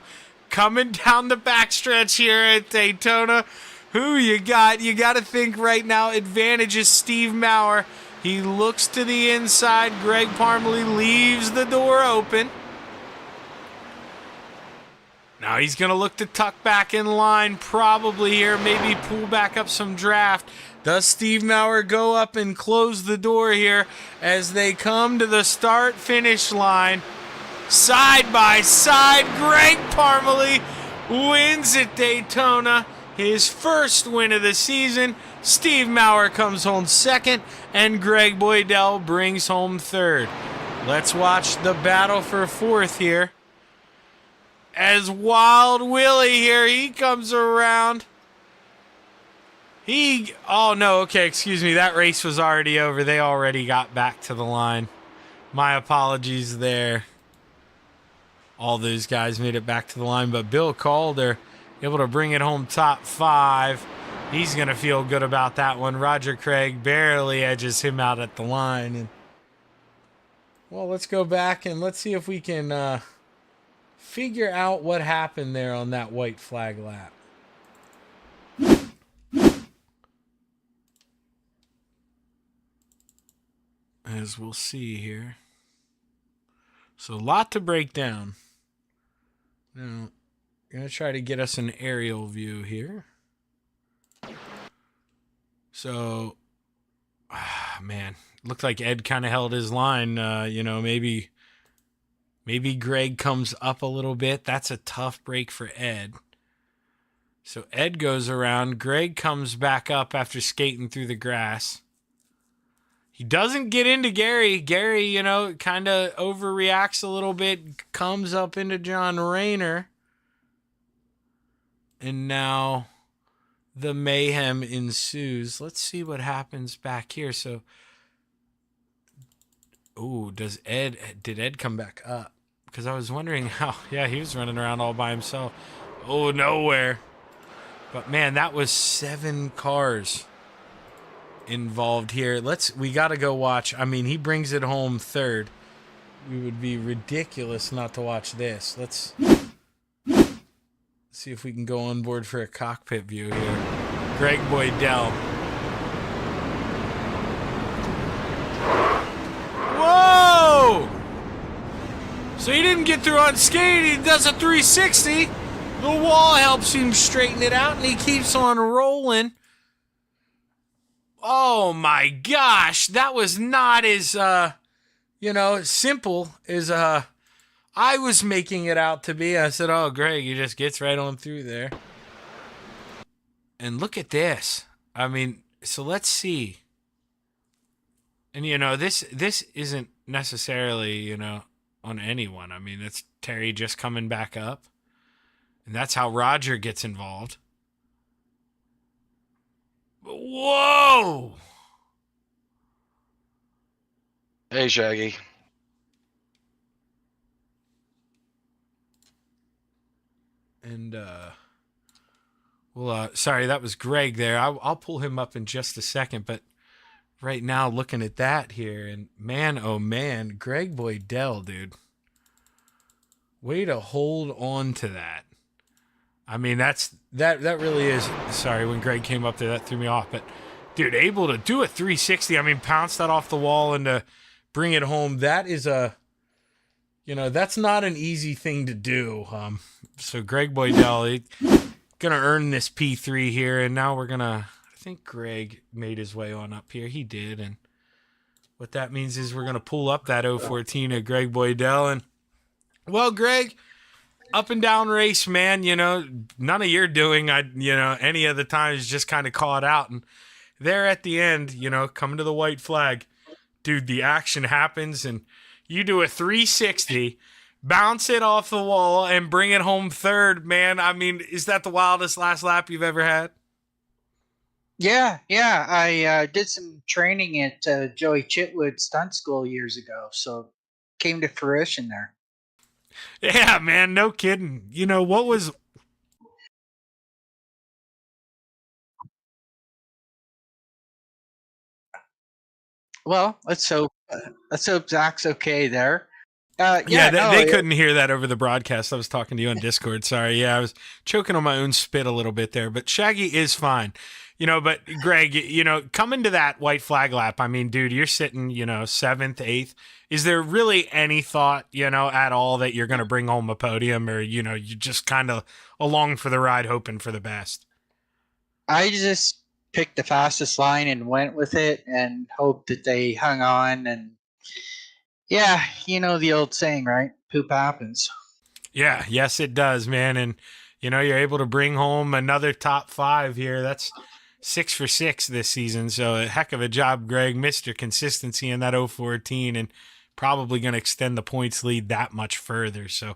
coming down the backstretch here at Daytona. Who you got? You got to think right now advantage is Steve Maurer. He looks to the inside. Greg Parmley leaves the door open. Now he's going to look to tuck back in line probably here. Maybe pull back up some draft. Does Steve Maurer go up and close the door here as they come to the start-finish line? Side by side, Greg Parmley wins at Daytona. His first win of the season. Steve Maurer comes home 2nd, and Greg Boydell brings home 3rd. Let's watch the battle for 4th here. As Wild Willie here, he comes around. Oh no, okay, excuse me, that race was already over. They already got back to the line. My apologies there. All those guys made it back to the line, but Bill Calder able to bring it home top 5. He's going to feel good about that one. Roger Craig barely edges him out at the line. And well, let's go back and let's see if we can figure out what happened there on that white flag lap. As we'll see here. So a lot to break down. Now, I'm going to try to get us an aerial view here. So, man, looked like Ed kind of held his line. Maybe Maybe Greg comes up a little bit. That's a tough break for Ed. So Ed goes around. Greg comes back up after skating through the grass. He doesn't get into Gary. Gary, you know, kind of overreacts a little bit, comes up into John Rayner. And now the mayhem ensues. Let's see what happens back here. So, did Ed come back up? Because I was wondering how, he was running around all by himself. Oh, nowhere. But man, that was 7 cars involved here. We got to go watch. I mean, he brings it home third. We would be ridiculous not to watch this. Let's see if we can go on board for a cockpit view here. Greg Boydell. Whoa! So he didn't get through unscathed. He does a 360. The wall helps him straighten it out, and he keeps on rolling. Oh my gosh, that was not as, simple as I was making it out to be. I said, oh, Greg, he just gets right on through there. And look at this. I mean, so let's see. And, this isn't necessarily, on anyone. I mean, it's Terry just coming back up. And that's how Roger gets involved. Whoa! Hey, Shaggy. And, sorry, that was Greg there. I'll pull him up in just a second, but right now looking at that here, and man, oh man, Greg Boydell, dude. Way to hold on to that. I mean, that really is. Sorry, when Greg came up there, that threw me off. But, dude, able to do a 360. I mean, pounce that off the wall and to bring it home. That is that's not an easy thing to do. So Greg Boydell, gonna earn this P3 here, and now I think Greg made his way on up here. He did, and what that means is we're gonna pull up that 014 of Greg Boydell, and well, Greg. Up and down race, man, none of your doing. Any of the times just kind of caught out. And there at the end, coming to the white flag, dude, the action happens and you do a 360, bounce it off the wall and bring it home third, man. I mean, is that the wildest last lap you've ever had? Yeah. I did some training at Joey Chitwood Stunt School years ago, so came to fruition there. Yeah, man, no kidding. What was... Well, let's hope Zach's okay there. They couldn't hear that over the broadcast. I was talking to you on Discord. Sorry. Yeah, I was choking on my own spit a little bit there, but Shaggy is fine. But Greg, coming to that white flag lap, I mean, dude, you're sitting, 7th, 8th. Is there really any thought, at all that you're going to bring home a podium, or, you're just kind of along for the ride hoping for the best? I just picked the fastest line and went with it and hoped that they hung on. And yeah, the old saying, right? Poop happens. Yeah, yes, it does, man. And, you're able to bring home another top 5 here. That's 6 for 6 this season. So a heck of a job, Greg. Mr. Consistency in that 014 and probably going to extend the points lead that much further. So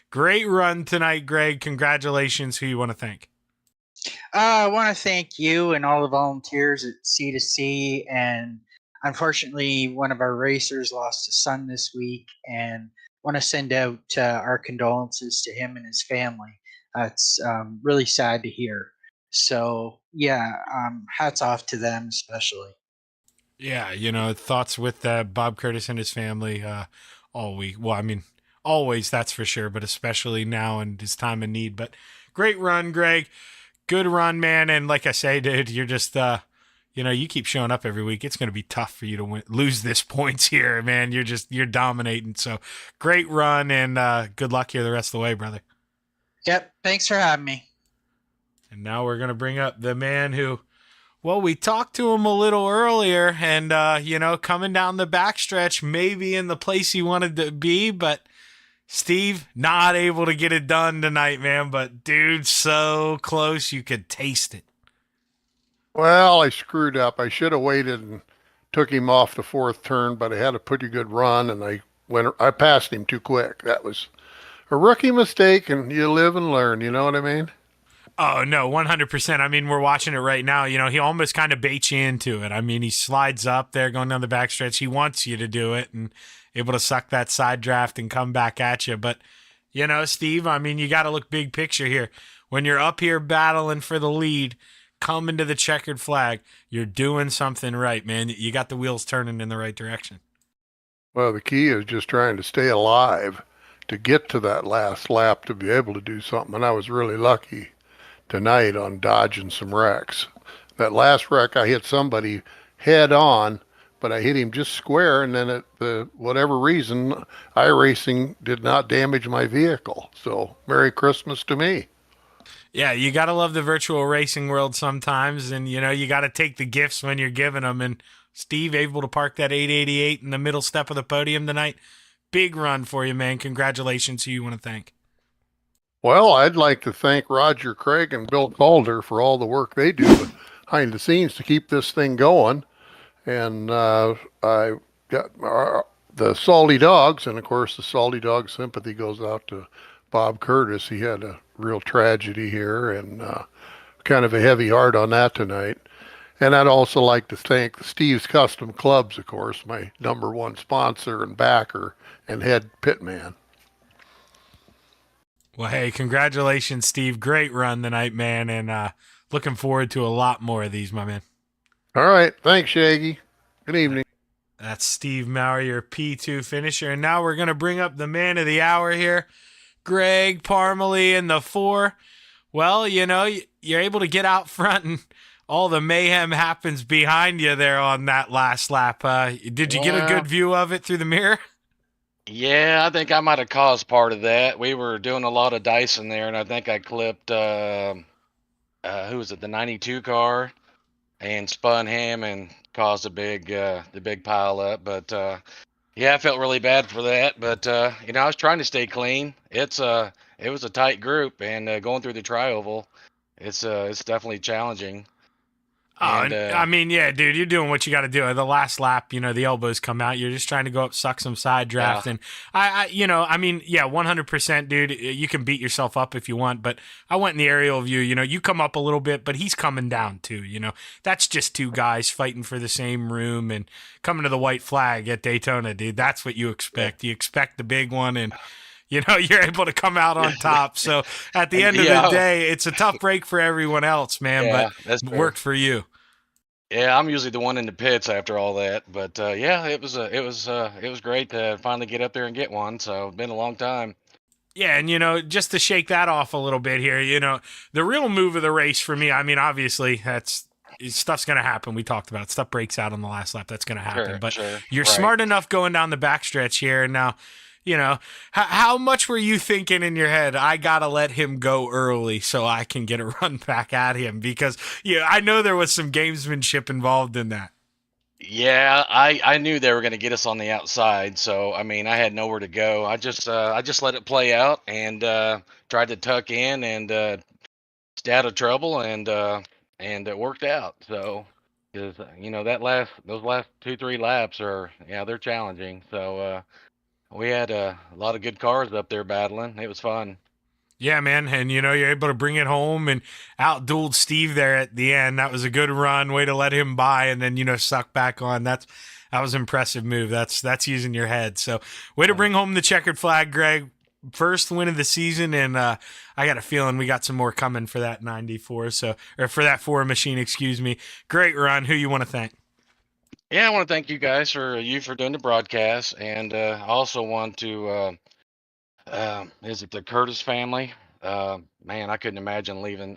great run tonight, Greg. Congratulations. Who you want to thank? I want to thank you and all the volunteers at C2C. And unfortunately, one of our racers lost a son this week, and want to send out our condolences to him and his family. It's really sad to hear. So, yeah, hats off to them especially. Yeah, thoughts with Bob Curtis and his family all week. Well, I mean, always, that's for sure, but especially now in his time of need. But great run, Greg. Good run, man. And like I say, dude, you're just, you keep showing up every week. It's going to be tough for you to lose this points here, man. You're dominating. So great run, and good luck here the rest of the way, brother. Yep. Thanks for having me. And now we're going to bring up the man who, well, we talked to him a little earlier, and, coming down the backstretch, maybe in the place he wanted to be, but Steve, not able to get it done tonight, man, but dude, so close you could taste it. Well, I screwed up. I should have waited and took him off the fourth turn, but I had a pretty good run, and I passed him too quick. That was a rookie mistake, and you live and learn. You know what I mean? Oh, no, 100%. I mean, we're watching it right now. You know, he almost kind of baits you into it. I mean, he slides up there going down the backstretch. He wants you to do it and able to suck that side draft and come back at you. But, you know, Steve, I mean, you got to look big picture here. When you're up here battling for the lead, coming to the checkered flag, you're doing something right, man. You got the wheels turning in the right direction. Well, the key is just trying to stay alive to get to that last lap to be able to do something. And I was really lucky tonight on dodging some wrecks. That last wreck, I hit somebody head on, but I hit him just square, and then whatever reason, iRacing did not damage my vehicle. So Merry Christmas to me. Yeah, you got to love the virtual racing world sometimes, and, you know, you got to take the gifts when you're giving them. And Steve, able to park that 888 in the middle step of the podium tonight. Big run for you, man. Congratulations. Who you want to thank? Well, I'd like to thank Roger Craig and Bill Calder for all the work they do behind the scenes to keep this thing going. And I got the Salty Dogs, and of course the Salty Dog sympathy goes out to Bob Curtis. He had a real tragedy here, and kind of a heavy heart on that tonight. And I'd also like to thank Steve's Custom Clubs, of course, my #1 sponsor and backer and head pitman. Well, hey, congratulations, Steve. Great run tonight, man, and looking forward to a lot more of these, my man. All right. Thanks, Shaggy. Good evening. That's Steve Maurer, your P2 finisher. And now we're going to bring up the man of the hour here, Greg Parmalee in the 4. Well, you know, you're able to get out front, and all the mayhem happens behind you there on that last lap. Did you get a good view of it through the mirror? Yeah, I think I might have caused part of that. We were doing a lot of dicing there, and I think I clipped, who was it, the 92 car, and spun him and caused the big pile up. But yeah, I felt really bad for that. But you know, I was trying to stay clean. It was a tight group, and going through the tri-oval, it's definitely challenging. And I mean, yeah, dude, you're doing what you got to do. The last lap, you know, the elbows come out. You're just trying to go up, suck some side draft. Yeah. And I mean, yeah, 100%, dude. You can beat yourself up if you want, but I went in the aerial view. You know, you come up a little bit, but he's coming down too. You know, that's just two guys fighting for the same room and coming to the white flag at Daytona, dude. That's what you expect. You expect the big one, and you know, you're able to come out on top. So at the end of the day, it's a tough break for everyone else, man, Yeah, but that's it fair. worked for you. Yeah, I'm usually the one in the pits after all that, but yeah, it was great to finally get up there and get one. So it's been a long time. Yeah, and, you know, just to shake that off a little bit here, you know, the real move of the race for me, I mean, obviously, stuff's going to happen. We talked about it. Stuff breaks out on the last lap. That's going to happen. But you're right. smart enough going down the backstretch here. And now, you know, how much were you thinking in your head, I got to let him go early so I can get a run back at him? Because, yeah, I know there was some gamesmanship involved in that. Yeah, I knew they were going to get us on the outside, so I mean, I had nowhere to go. I just let it play out and tried to tuck in and stay out of trouble, and it worked out. So, because you know those last 2-3 laps they're challenging. So we had a lot of good cars up there battling. It was fun. Yeah, man. And, you know, you're able to bring it home and outdueled Steve there at the end. That was a good run. Way to let him by and then, you know, suck back on. That was an impressive move. That's using your head. So way to bring home the checkered flag, Greg. First win of the season. And I got a feeling we got some more coming for that 94. Or for that 4 machine, excuse me. Great run. Who you want to thank? Yeah, I want to thank you guys for doing the broadcast, and I also want to. Is it the Curtis family? Man, I couldn't imagine leaving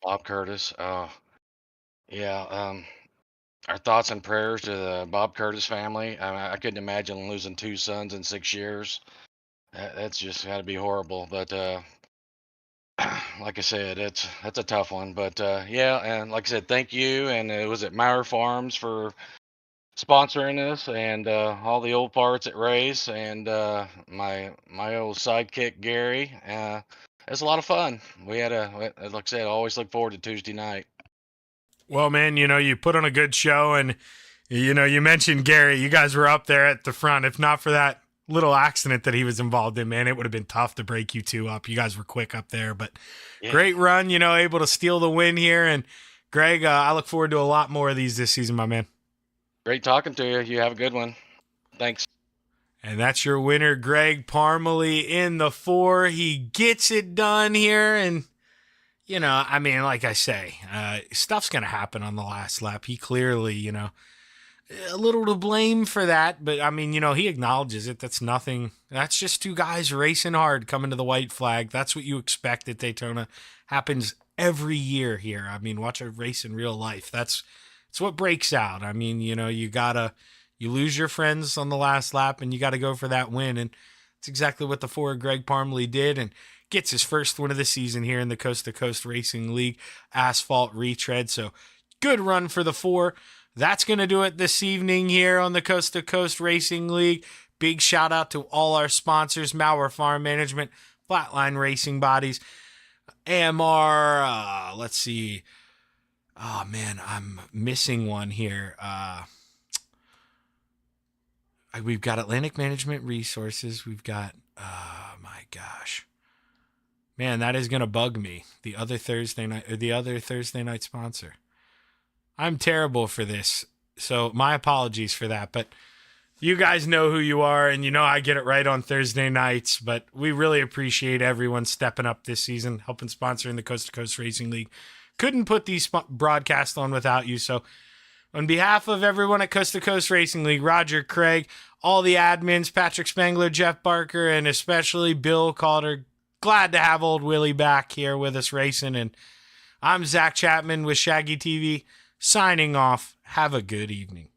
Bob Curtis. Yeah. Our thoughts and prayers to the Bob Curtis family. I couldn't imagine losing 2 sons in 6 years. That's just got to be horrible. But like I said, that's a tough one. But yeah, and like I said, thank you. And it was at Meyer Farms for sponsoring this, and all the old parts at Ray's, and my old sidekick Gary. It was a lot of fun. We had like I said, I always look forward to Tuesday night. Well, man, you put on a good show, and you mentioned Gary. You guys were up there at the front. If not for that little accident that he was involved in, man, it would have been tough to break you two up. You guys were quick up there, but Yeah. great run, able to steal the win here. And Greg, I look forward to a lot more of these this season, my man. Great talking to you. You have a good one. Thanks. And that's your winner, Greg Parmalee in the 4. He gets it done here. And, like I say, stuff's going to happen on the last lap. He clearly, a little to blame for that. But, he acknowledges it. That's nothing. That's just two guys racing hard coming to the white flag. That's what you expect at Daytona. Happens every year here. Watch a race in real life. It's what breaks out. You lose your friends on the last lap, and you got to go for that win. And it's exactly what the 4 Greg Parmalee did, and gets his first win of the season here in the Coast to Coast Racing League Asphalt Retread. So good run for the 4. That's going to do it this evening here on the Coast to Coast Racing League. Big shout out to all our sponsors: Mauer Farm Management, Flatline Racing Bodies, AMR. Let's see. Oh man, I'm missing one here. We've got Atlantic Management Resources. We've got, oh my gosh, man, that is gonna bug me. The other Thursday night sponsor. I'm terrible for this, so my apologies for that. But you guys know who you are, and I get it right on Thursday nights. But we really appreciate everyone stepping up this season, helping sponsoring the Coast to Coast Racing League. Couldn't put these broadcasts on without you, so. On behalf of everyone at Coast to Coast Racing League, Roger Craig, all the admins, Patrick Spangler, Jeff Barker, and especially Bill Calder, glad to have old Willie back here with us racing. And I'm Zach Chapman with Shaggy TV, signing off. Have a good evening.